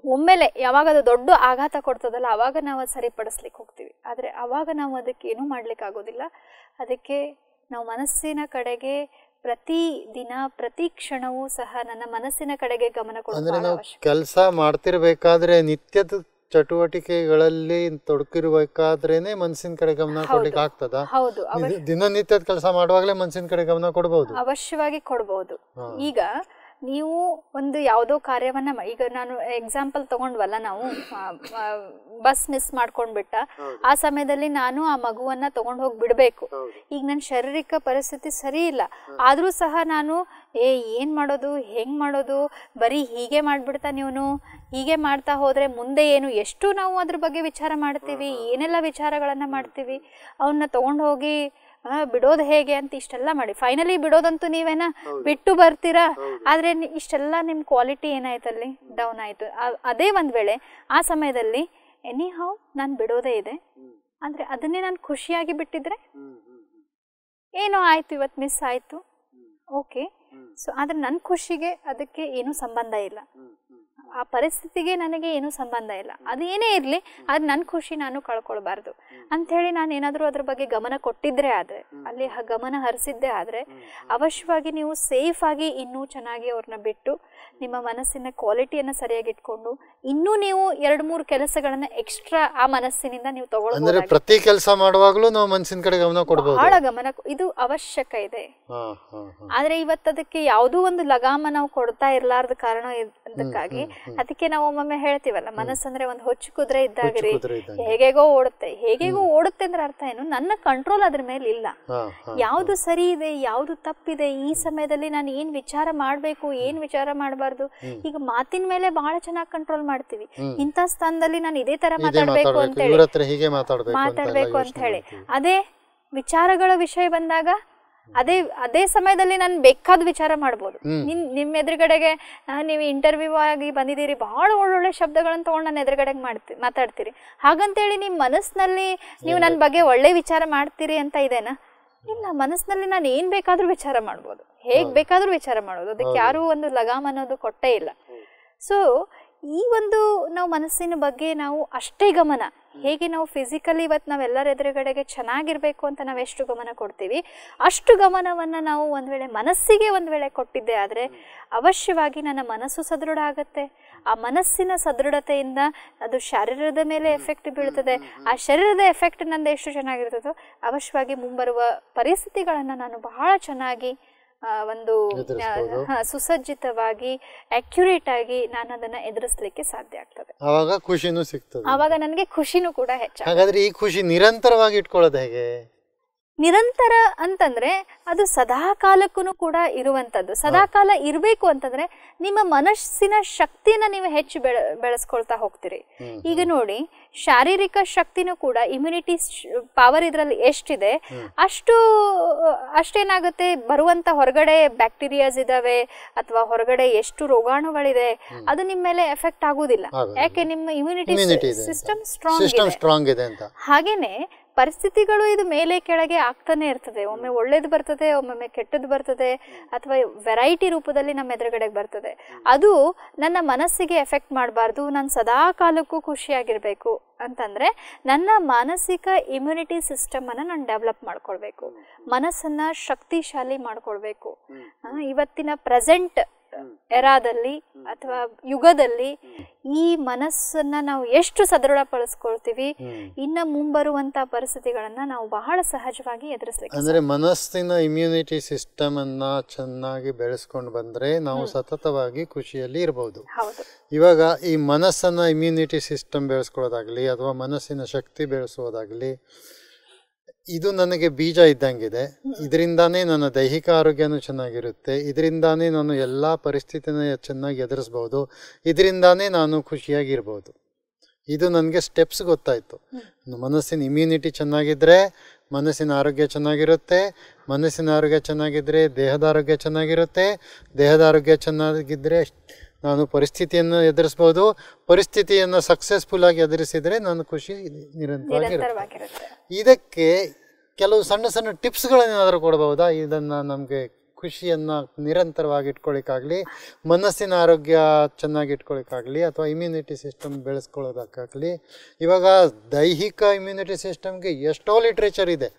ಒಮ್ಮೆಲೆ ಯಾವಾಗ ಅದು ದೊಡ್ಡ ಆಘಾತ ಕೊಡ್ತದಲ್ಲ ಅವಾಗ ನಾವು ಅದು ಸರಿಪಡಿಸ್ಲಿಕ್ಕೆ ಹೋಗ್ತೀವಿ. ಆದ್ರೆ ಅವಾಗ ನಾವು ಅದಕ್ಕೆ ಏನೂ ಮಾಡ್ಲಿಕ್ಕೆ ಆಗೋದಿಲ್ಲ. ಅದಕ್ಕೆ ನಾವು ಮನಸ್ಸಿನ ಕಡೆಗೆ ಪ್ರತಿ ದಿನ ಪ್ರತಿ ಕ್ಷಣವೂ ಸಹ ನನ್ನ ಮನಸ್ಸಿನ ಕಡೆಗೆ ಗಮನ ಕೊಡೋದು. ಕೆಲಸ ಮಾಡ್ತಿರ್ಬೇಕಾದ್ರೆ ನಿತ್ಯದ ಚಟುವಟಿಕೆಗಳಲ್ಲಿ ತೊಡಗಿರ್ಬೇಕಾದ್ರೇನೆ ಮನಸ್ಸಿನ ಕಡೆ ಗಮನ ಕೊಡ್ಲಿಕ್ಕೆ ಆಗ್ತದ? ಹೌದು, ದಿನನಿತ್ಯದ ಕೆಲಸ ಮಾಡುವಾಗಲೇ ಮನಸ್ಸಿನ ಕಡೆ ಗಮನ ಕೊಡಬಹುದು, ಅವಶ್ಯವಾಗಿ ಕೊಡಬಹುದು. ಈಗ ನೀವು ಒಂದು ಯಾವುದೋ ಕಾರ್ಯವನ್ನ, ಈಗ ನಾನು ಎಕ್ಸಾಂಪಲ್ ತಗೊಂಡ್ವಲ್ಲ, ನಾವು ಬಸ್ ಮಿಸ್ ಮಾಡ್ಕೊಂಡ್ಬಿಟ್ಟ, ಆ ಸಮಯದಲ್ಲಿ ನಾನು ಆ ಮಗುವನ್ನ ತಗೊಂಡ್ ಹೋಗಿ ಬಿಡ್ಬೇಕು. ಈಗ ನನ್ನ ಶಾರೀರಿಕ ಪರಿಸ್ಥಿತಿ ಸರಿ ಇಲ್ಲ, ಆದ್ರೂ ಸಹ ನಾನು ಏನ್ ಮಾಡೋದು, ಹೆಂಗ್ ಮಾಡೋದು, ಬರೀ ಹೀಗೆ ಮಾಡ್ಬಿಡ್ತಾನೆ ಇವನು, ಹೀಗೆ ಮಾಡ್ತಾ ಹೋದ್ರೆ ಮುಂದೆ ಏನು, ಎಷ್ಟು ನಾವು ಅದ್ರ ಬಗ್ಗೆ ವಿಚಾರ ಮಾಡ್ತೀವಿ, ಏನೆಲ್ಲ ವಿಚಾರಗಳನ್ನ ಮಾಡ್ತೀವಿ. ಅವನ್ನ ತಗೊಂಡ್ ಹೋಗಿ ಬಿಡೋದು ಹೇಗೆ ಅಂತ ಇಷ್ಟೆಲ್ಲ ಮಾಡಿ ಫೈನಲಿ ಬಿಡೋದಂತೂ ನೀವೇನ ಬಿಟ್ಟು ಬರ್ತೀರಾ, ಆದ್ರೆ ಇಷ್ಟೆಲ್ಲ ನಿಮ್ ಕ್ವಾಲಿಟಿ ಏನಾಯ್ತಲ್ಲಿ ಡೌನ್ ಆಯ್ತು. ಅದೇ ಒಂದ್ ವೇಳೆ ಆ ಸಮಯದಲ್ಲಿ ಎನಿ ಹೌ ನಾನು ಬಿಡೋದೇ ಇದೆ ಅಂದ್ರೆ ಅದನ್ನೇ ನಾನು ಖುಷಿಯಾಗಿ ಬಿಟ್ಟಿದ್ರೆ ಏನೋ ಆಯ್ತು, ಇವತ್ತು ಮಿಸ್ ಆಯ್ತು, ಓಕೆ. ಸೊ ಆದ್ರೆ ನನ್ನ ಖುಷಿಗೆ ಅದಕ್ಕೆ ಏನು ಸಂಬಂಧ ಇಲ್ಲ, ಆ ಪರಿಸ್ಥಿತಿಗೆ ನನಗೆ ಏನು ಸಂಬಂಧ ಇಲ್ಲ. ಅದು ಏನೇ ಇರಲಿ, ಅದು ನನ್ನ ಖುಷಿ ನಾನು ಕಳ್ಕೊಳ್ಬಾರ್ದು ಅಂಥೇಳಿ ನಾನು ಏನಾದರೂ ಅದ್ರ ಬಗ್ಗೆ ಗಮನ ಕೊಟ್ಟಿದ್ರೆ ಆದರೆ, ಅಲ್ಲಿ ಗಮನ ಹರಿಸಿದ್ದೇ ಆದರೆ, ಅವಶ್ಯವಾಗಿ ನೀವು ಸೇಫ್ ಆಗಿ ಇನ್ನೂ ಚೆನ್ನಾಗಿ ಅವ್ರನ್ನ ಬಿಟ್ಟು ನಿಮ್ಮ ಮನಸ್ಸಿನ ಕ್ವಾಲಿಟಿಯನ್ನು ಸರಿಯಾಗಿ ಇಟ್ಕೊಂಡು ಇನ್ನೂ ನೀವು 2-3 ಕೆಲಸಗಳನ್ನ ಎಕ್ಸ್ಟ್ರಾ ಆ ಮನಸ್ಸಿನಿಂದ ನೀವು ತಗೊಳ್ಬಹುದು. ಪ್ರತಿ ಕೆಲಸ ಮಾಡುವಾಗಲೂ ನಾವು ಮನಸ್ಸಿನ ಕಡೆ ಗಮನ ಕೊಡಬಹುದು, ಬಹಳ ಗಮನ ಇದು ಅವಶ್ಯಕ ಇದೆ. ಆದ್ರೆ ಇವತ್ತು ಅದಕ್ಕೆ ಯಾವುದೋ ಒಂದು ಲಗಾಮ ನಾವು ಕೊಡ್ತಾ ಇರ್ಲಾರ್ದ ಕಾರಣ ಅದಕ್ಕಾಗಿ ಅದಕ್ಕೆ ನಾವು ಒಮ್ಮೊಮ್ಮೆ ಹೇಳ್ತೀವಲ್ಲ, ಮನಸ್ಸಂದ್ರೆ ಒಂದು ಹೊಚ್ಚು ಕುದುರೆ ಇದ್ದಾಗ್ರಿ, ಹೇಗೇಗೋ ಓಡುತ್ತೆ ಅಂದ್ರೆ ಅರ್ಥ ಏನು, ನನ್ನ ಕಂಟ್ರೋಲ್ ಅದ್ರ ಮೇಲೆ ಇಲ್ಲ. ಯಾವ್ದು ಸರಿ ಇದೆ, ಯಾವ್ದು ತಪ್ಪಿದೆ, ಈ ಸಮಯದಲ್ಲಿ ನಾನು ಏನ್ ವಿಚಾರ ಮಾಡ್ಬೇಕು, ಏನ್ ವಿಚಾರ ಮಾಡಬಾರ್ದು. ಈಗ ಮಾತಿನ ಮೇಲೆ ಬಹಳ ಚೆನ್ನಾಗಿ ಕಂಟ್ರೋಲ್ ಮಾಡ್ತೀವಿ. ಇಂಥ ಸ್ಥಾನದಲ್ಲಿ ನಾನು ಇದೇ ತರ ಮಾತಾಡ್ಬೇಕು ಅಂತ ಹೇಳಿ, ಅದೇ ವಿಚಾರಗಳ ವಿಷಯ ಬಂದಾಗ ಅದೇ ಸಮಯದಲ್ಲಿ ನಾನು ಬೇಕಾದ ವಿಚಾರ ಮಾಡ್ಬೋದು. ನಿಮ್ ಎದುರುಗಡೆಗೆ ನೀವು ಇಂಟರ್ವ್ಯೂ ಆಗಿ ಬಂದಿದ್ದೀರಿ, ಬಹಳ ಒಳ್ಳೊಳ್ಳೆ ಶಬ್ದಗಳನ್ನ ತಗೊಂಡು ನನ್ನ ಎದುರುಗಡೆಗೆ ಮಾತಾಡ್ತೀರಿ, ಹಾಗಂತೇಳಿ ನಿಮ್ ಮನಸ್ಸಿನಲ್ಲಿ ನೀವು ನನ್ನ ಬಗ್ಗೆ ಒಳ್ಳೆ ವಿಚಾರ ಮಾಡ್ತೀರಿ ಅಂತ ಇದೇನಾ? ಇಲ್ಲ, ಮನಸ್ಸಿನಲ್ಲಿ ನಾನು ಏನ್ ಬೇಕಾದ್ರೂ ವಿಚಾರ ಮಾಡ್ಬೋದು, ಹೇಗ್ ಬೇಕಾದ್ರೂ ವಿಚಾರ ಮಾಡ್ಬೋದು. ಅದಕ್ಕೆ ಯಾರೂ ಒಂದು ಲಗಾಮ್ ಅನ್ನೋದು ಕೊಟ್ಟೇ ಇಲ್ಲ. ಸೊ ಈ ಒಂದು ನಾವು ಮನಸ್ಸಿನ ಬಗ್ಗೆ ನಾವು ಅಷ್ಟೇ ಗಮನ, ಹೇಗೆ ನಾವು ಫಿಸಿಕಲಿ ಇವತ್ತು ನಾವೆಲ್ಲರ ಎದುರುಗಡೆಗೆ ಚೆನ್ನಾಗಿರ್ಬೇಕು ಅಂತ ನಾವು ಎಷ್ಟು ಗಮನ ಕೊಡ್ತೀವಿ, ಅಷ್ಟು ಗಮನವನ್ನು ನಾವು ಒಂದ್ ವೇಳೆ ಮನಸ್ಸಿಗೆ ಕೊಟ್ಟಿದ್ದೆ ಆದರೆ ಅವಶ್ಯವಾಗಿ ನನ್ನ ಮನಸ್ಸು ಸದೃಢ ಆಗುತ್ತೆ. ಆ ಮನಸ್ಸಿನ ಸದೃಢತೆಯಿಂದ ಅದು ಶರೀರದ ಮೇಲೆ ಎಫೆಕ್ಟ್ ಬೀಳ್ತದೆ. ಆ ಶರೀರದ ಎಫೆಕ್ಟ್ ನಂದು ಎಷ್ಟು ಚೆನ್ನಾಗಿರ್ತದೋ ಅವಶ್ಯವಾಗಿ ಮುಂಬರುವ ಪರಿಸ್ಥಿತಿಗಳನ್ನು ನಾನು ಬಹಳ ಚೆನ್ನಾಗಿ ಒಂದು ಸುಸಜ್ಜಿತವಾಗಿ ಅಕ್ಯುರೇಟ್ ಆಗಿ ನಾನು ಅದನ್ನ ಎದುರಿಸಲಿಕ್ಕೆ ಸಾಧ್ಯ ಆಗ್ತದೆ. ಆವಾಗ ಖುಷಿನೂ ಸಿಗ್ತದೆ, ಆವಾಗ ನನಗೆ ಖುಷಿನೂ ಕೂಡ ಹೆಚ್ಚಾಗ್ತದೆ. ಹಾಗಾದ್ರೆ ಈ ಖುಷಿ ನಿರಂತರವಾಗಿ ಇಟ್ಕೊಳ್ಳೋದು ಹೇಗೆ? ನಿರಂತರ ಅಂತಂದ್ರೆ ಅದು ಸದಾ ಕಾಲಕ್ಕೂ ಕೂಡ ಇರುವಂತದ್ದು. ಸದಾ ಕಾಲ ಇರಬೇಕು ಅಂತಂದ್ರೆ ನಿಮ್ಮ ಮನಸ್ಸಿನ ಶಕ್ತಿಯನ್ನ ನೀವು ಹೆಚ್ಚು ಬೆಳೆಸ್ಕೊಳ್ತಾ ಹೋಗ್ತೀರಿ. ಈಗ ನೋಡಿ, ಶಾರೀರಿಕ ಶಕ್ತಿನೂ ಕೂಡ ಇಮ್ಯುನಿಟಿ ಪವರ್ ಇದ್ರಲ್ಲಿ ಎಷ್ಟಿದೆ ಅಷ್ಟೇನಾಗುತ್ತೆ, ಬರುವಂತ ಹೊರಗಡೆ ಬ್ಯಾಕ್ಟೀರಿಯಾಸ್ ಇದಾವೆ ಅಥವಾ ಹೊರಗಡೆ ಎಷ್ಟು ರೋಗಾಣುಗಳಿದೆ ಅದು ನಿಮ್ಮ ಮೇಲೆ ಎಫೆಕ್ಟ್ ಆಗುದಿಲ್ಲ. ಯಾಕೆ? ನಿಮ್ಮ ಇಮ್ಯುನಿಟಿ ಸಿಸ್ಟಮ್ ಸ್ಟ್ರಾಂಗ್ ಇದೆ ಅಂತ. ಹಾಗೇನೆ ಪರಿಸ್ಥಿತಿಗಳು ಇದು ಮೇಲೆ ಕೆಳಗೆ ಆಗ್ತಾನೆ ಇರ್ತದೆ. ಒಮ್ಮೆ ಒಳ್ಳೇದು ಬರ್ತದೆ, ಒಮ್ಮೊಮ್ಮೆ ಕೆಟ್ಟದ್ದು ಬರ್ತದೆ, ಅಥವಾ ವೆರೈಟಿ ರೂಪದಲ್ಲಿ ನಮ್ಮ ಎದುರುಗಡೆಗೆ ಬರ್ತದೆ. ಅದು ನನ್ನ ಮನಸ್ಸಿಗೆ ಎಫೆಕ್ಟ್ ಮಾಡಬಾರ್ದು. ನಾನು ಸದಾ ಕಾಲಕ್ಕೂ ಖುಷಿಯಾಗಿರ್ಬೇಕು ಅಂತಂದ್ರೆ ನನ್ನ ಮಾನಸಿಕ ಇಮ್ಯುನಿಟಿ ಸಿಸ್ಟಮ್ ಅನ್ನ ನಾನು ಡೆವಲಪ್ ಮಾಡ್ಕೊಳ್ಬೇಕು, ಮನಸ್ಸನ್ನ ಶಕ್ತಿಶಾಲಿ ಮಾಡ್ಕೊಳ್ಬೇಕು. ಇವತ್ತಿನ ಪ್ರೆಸೆಂಟ್ ಎರಾದಲ್ಲಿ ಅಥವಾ ಯುಗದಲ್ಲಿ ಈ ಮನಸ್ಸನ್ನ ನಾವು ಎಷ್ಟು ಸದೃಢಪಡಿಸ್ಕೊಳ್ತೀವಿ, ಇನ್ನ ಮುಂಬರುವಂತ ಪರಿಸ್ಥಿತಿಗಳನ್ನ ನಾವು ಬಹಳ ಸಹಜವಾಗಿ ಎದುರಿಸಲಿಕ್ಕೆ. ಅಂದ್ರೆ ಮನಸ್ಸಿನ ಇಮ್ಯುನಿಟಿ ಸಿಸ್ಟಮ್ ಅನ್ನ ಚೆನ್ನಾಗಿ ಬೆಳೆಸ್ಕೊಂಡು ಬಂದ್ರೆ ನಾವು ಸತತವಾಗಿ ಖುಷಿಯಲ್ಲಿ ಇರಬಹುದು. ಇವಾಗ ಈ ಮನಸ್ಸನ್ನ ಇಮ್ಯುನಿಟಿ ಸಿಸ್ಟಮ್ ಬೆಳೆಸ್ಕೊಳ್ಳೋದಾಗ್ಲಿ ಅಥವಾ ಮನಸ್ಸಿನ ಶಕ್ತಿ ಬೆಳೆಸೋದಾಗ್ಲಿ, ಇದು ನನಗೆ ಬೀಜ ಇದ್ದಂಗಿದೆ. ಇದರಿಂದಾನೇ ನನ್ನ ದೈಹಿಕ ಆರೋಗ್ಯನೂ ಚೆನ್ನಾಗಿರುತ್ತೆ, ಇದರಿಂದಾನೇ ನಾನು ಎಲ್ಲ ಪರಿಸ್ಥಿತಿನ ಚೆನ್ನಾಗಿ ಎದುರಿಸ್ಬೋದು, ಇದರಿಂದಾನೇ ನಾನು ಖುಷಿಯಾಗಿರ್ಬೋದು. ಇದು ನನಗೆ ಸ್ಟೆಪ್ಸ್ ಗೊತ್ತಾಯಿತು. ಮನಸ್ಸಿನ ಇಮ್ಯುನಿಟಿ ಚೆನ್ನಾಗಿದ್ದರೆ ಮನಸ್ಸಿನ ಆರೋಗ್ಯ ಚೆನ್ನಾಗಿರುತ್ತೆ, ಮನಸ್ಸಿನ ಆರೋಗ್ಯ ಚೆನ್ನಾಗಿದ್ದರೆ ದೇಹದ ಆರೋಗ್ಯ ಚೆನ್ನಾಗಿರುತ್ತೆ, ದೇಹದ ಆರೋಗ್ಯ ಚೆನ್ನಾಗಿದ್ದರೆ ನಾನು ಪರಿಸ್ಥಿತಿಯನ್ನು ಎದುರಿಸ್ಬೋದು, ಪರಿಸ್ಥಿತಿಯನ್ನು ಸಕ್ಸಸ್ಫುಲ್ ಆಗಿ ಎದುರಿಸಿದರೆ ನಾನು ಖುಷಿ ನಿರಂತರವಾಗಿರುತ್ತೆ. ಇದಕ್ಕೆ ಕೆಲವು ಸಣ್ಣ ಸಣ್ಣ ಟಿಪ್ಸ್ಗಳನ್ನೇನಾದರೂ ಕೊಡಬಹುದಾ? ಇದನ್ನು ನಮಗೆ ಖುಷಿಯನ್ನು ನಿರಂತರವಾಗಿ ಇಟ್ಕೊಳ್ಳಿಕ್ಕಾಗಲಿ, ಮನಸ್ಸಿನ ಆರೋಗ್ಯ ಚೆನ್ನಾಗಿ ಇಟ್ಕೊಳ್ಳಿಕ್ಕಾಗಲಿ, ಅಥವಾ ಇಮ್ಯುನಿಟಿ ಸಿಸ್ಟಮ್ ಬೆಳೆಸ್ಕೊಳ್ಳೋದಕ್ಕಾಗಲಿ. ಇವಾಗ ದೈಹಿಕ ಇಮ್ಯುನಿಟಿ ಸಿಸ್ಟಮ್ಗೆ ಎಷ್ಟೋ ಲಿಟ್ರೇಚರ್ ಇದೆ.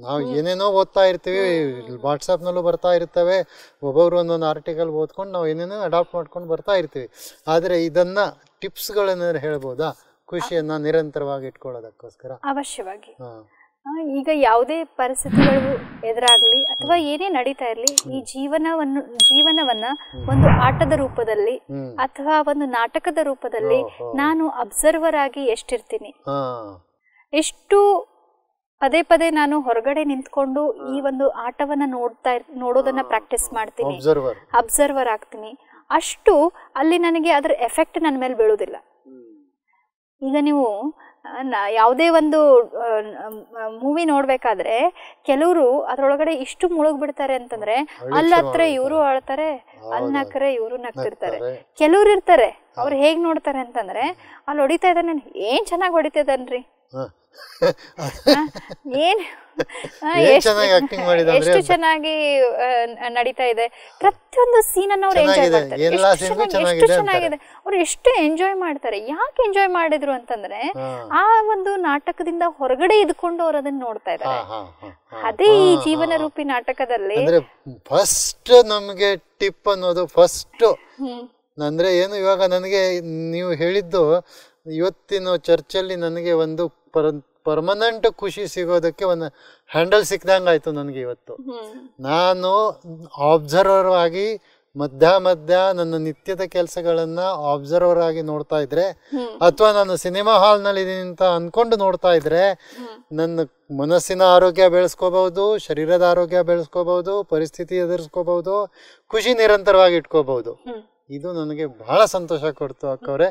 ನಾವು ಏನೇನೋ ಓದ್ತಾ ಇರ್ತೀವಿ, ವಾಟ್ಸಪ್ನಲ್ಲೂ ಬರ್ತಾ ಇರ್ತವೆ, ಒಬ್ಬೊಬ್ರು ಒಂದೊಂದು ಆರ್ಟಿಕಲ್ ಓದ್ಕೊಂಡು ನಾವು ಏನೇನೋ ಅಡಾಪ್ಟ್ ಮಾಡ್ಕೊಂಡು ಬರ್ತಾ ಇರ್ತೀವಿ. ಆದರೆ ಇದನ್ನು ಟಿಪ್ಸ್ಗಳೇನಾದ್ರು ಹೇಳ್ಬೋದಾ ಖುಷಿಯನ್ನು ನಿರಂತರವಾಗಿ ಇಟ್ಕೊಳ್ಳೋದಕ್ಕೋಸ್ಕರ? ಅವಶ್ಯವಾಗಿ. ಈಗ ಯಾವುದೇ ಪರಿಸ್ಥಿತಿಗಳು ಎದುರಾಗ್ಲಿ ಅಥವಾ ಏನೇ ನಡೀತಾ ಇರಲಿ, ಈ ಜೀವನವನ್ನ ಒಂದು ಆಟದ ರೂಪದಲ್ಲಿ ಅಥವಾ ಒಂದು ನಾಟಕದ ರೂಪದಲ್ಲಿ ನಾನು ಅಬ್ಸರ್ವರ್ ಆಗಿ ಎಷ್ಟಿರ್ತೀನಿ, ಎಷ್ಟು ಪದೇ ಪದೇ ನಾನು ಹೊರಗಡೆ ನಿಂತ್ಕೊಂಡು ಈ ಒಂದು ಆಟವನ್ನ ನೋಡೋದನ್ನ ಪ್ರಾಕ್ಟೀಸ್ ಮಾಡ್ತೀನಿ, ಅಬ್ಸರ್ವರ್ ಆಗ್ತೀನಿ, ಅಷ್ಟು ಅಲ್ಲಿ ನನಗೆ ಅದರ ಎಫೆಕ್ಟ್ ನನ್ನ ಮೇಲೆ ಬೀಳೋದಿಲ್ಲ. ಈಗ ನೀವು ಯಾವುದೇ ಒಂದು ಮೂವಿ ನೋಡ್ಬೇಕಾದ್ರೆ ಕೆಲವರು ಅದ್ರೊಳಗಡೆ ಇಷ್ಟು ಮುಳುಗ್ಬಿಡ್ತಾರೆ ಅಂತಂದ್ರೆ ಅಲ್ಲತ್ರ ಇವರು ಅಳ್ತಾರೆ, ಅಲ್ಲಿ ನಕ್ಕರೆ ಇವರು ನಗ್ತಿರ್ತಾರೆ. ಕೆಲವ್ರು ಇರ್ತಾರೆ ಅವ್ರು ಹೇಗ್ ನೋಡ್ತಾರೆ ಅಂತಂದ್ರೆ ಅಲ್ಲಿ ಹೊಡಿತಾ ಇದ್ದಾನೆ, ಏನ್ ಚೆನ್ನಾಗಿ ಹೊಡಿತಾ ಇದ್ದಾನ್ರಿ, ಏನ್ ಎಷ್ಟು ಚೆನ್ನಾಗಿ ನಡೀತಾ ಇದೆ, ಪ್ರತಿಯೊಂದು ಸೀನನ್ನು ಅವ್ರು ಎಂಜಾಯ್ ಮಾಡ್ತಾರೆ, ಎಷ್ಟು ಚೆನ್ನಾಗಿದೆ, ಅವ್ರು ಎಷ್ಟು ಎಂಜಾಯ್ ಮಾಡ್ತಾರೆ. ಯಾಕೆ ಎಂಜಾಯ್ ಮಾಡಿದ್ರು ಅಂತಂದ್ರೆ ಆ ಒಂದು ನಾಟಕದಿಂದ ಹೊರಗಡೆ ಇದ್ಕೊಂಡು ಅವ್ರು ಅದನ್ನ ನೋಡ್ತಾ ಇದ್ದಾರೆ. ಅದೇ ಈ ಜೀವನ ರೂಪಿ ನಾಟಕದಲ್ಲಿ ಫಸ್ಟ್ ನಮ್ಗೆ ಟಿಪ್ ಅನ್ನೋದು ಫಸ್ಟ್ ಅಂದ್ರೆ ಏನು, ಇವಾಗ ನನಗೆ ನೀವು ಹೇಳಿದ್ದು ಇವತ್ತಿನ ಚರ್ಚಲ್ಲಿ ನನಗೆ ಒಂದು ಪರ್ಮನೆಂಟ್ ಖುಷಿ ಸಿಗೋದಕ್ಕೆ ಒಂದು ಹ್ಯಾಂಡಲ್ ಸಿಕ್ದಂಗೆ ಆಯಿತು ನನಗೆ ಇವತ್ತು. ನಾನು ಆಬ್ಸರ್ವರ್ ಆಗಿ ಮಧ್ಯ ನನ್ನ ನಿತ್ಯದ ಕೆಲಸಗಳನ್ನು ಆಬ್ಸರ್ವರ್ ಆಗಿ ನೋಡ್ತಾ ಇದ್ರೆ, ಅಥವಾ ನಾನು ಸಿನಿಮಾ ಹಾಲ್ನಲ್ಲಿ ಇದೀನಿ ಅಂತ ಅಂದ್ಕೊಂಡು ನೋಡ್ತಾ ಇದ್ರೆ ನನ್ನ ಮನಸ್ಸಿನ ಆರೋಗ್ಯ ಬೆಳೆಸ್ಕೋಬಹುದು, ಶರೀರದ ಆರೋಗ್ಯ ಬೆಳೆಸ್ಕೋಬಹುದು, ಪರಿಸ್ಥಿತಿ ಎದುರಿಸ್ಕೋಬಹುದು, ಖುಷಿ ನಿರಂತರವಾಗಿ ಇಟ್ಕೋಬಹುದು. ಇದು ನನಗೆ ಬಹಳ ಸಂತೋಷ ಕೊಡ್ತು ಅಕ್ಕವ್ರೆ,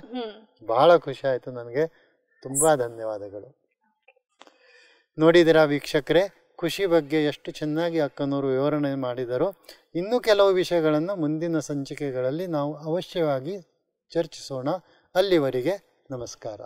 ಬಹಳ ಖುಷಿ ಆಯಿತು ನನಗೆ. ತುಂಬ ಧನ್ಯವಾದಗಳು. ನೋಡಿದಿರಾ ವೀಕ್ಷಕರೇ, ಖುಷಿ ಬಗ್ಗೆ ಎಷ್ಟು ಚೆನ್ನಾಗಿ ಅಕ್ಕನವರು ವಿವರಣೆ ಮಾಡಿದರು. ಇನ್ನೂ ಕೆಲವು ವಿಷಯಗಳನ್ನು ಮುಂದಿನ ಸಂಚಿಕೆಗಳಲ್ಲಿ ನಾವು ಅವಶ್ಯವಾಗಿ ಚರ್ಚಿಸೋಣ. ಅಲ್ಲಿವರೆಗೆ ನಮಸ್ಕಾರ.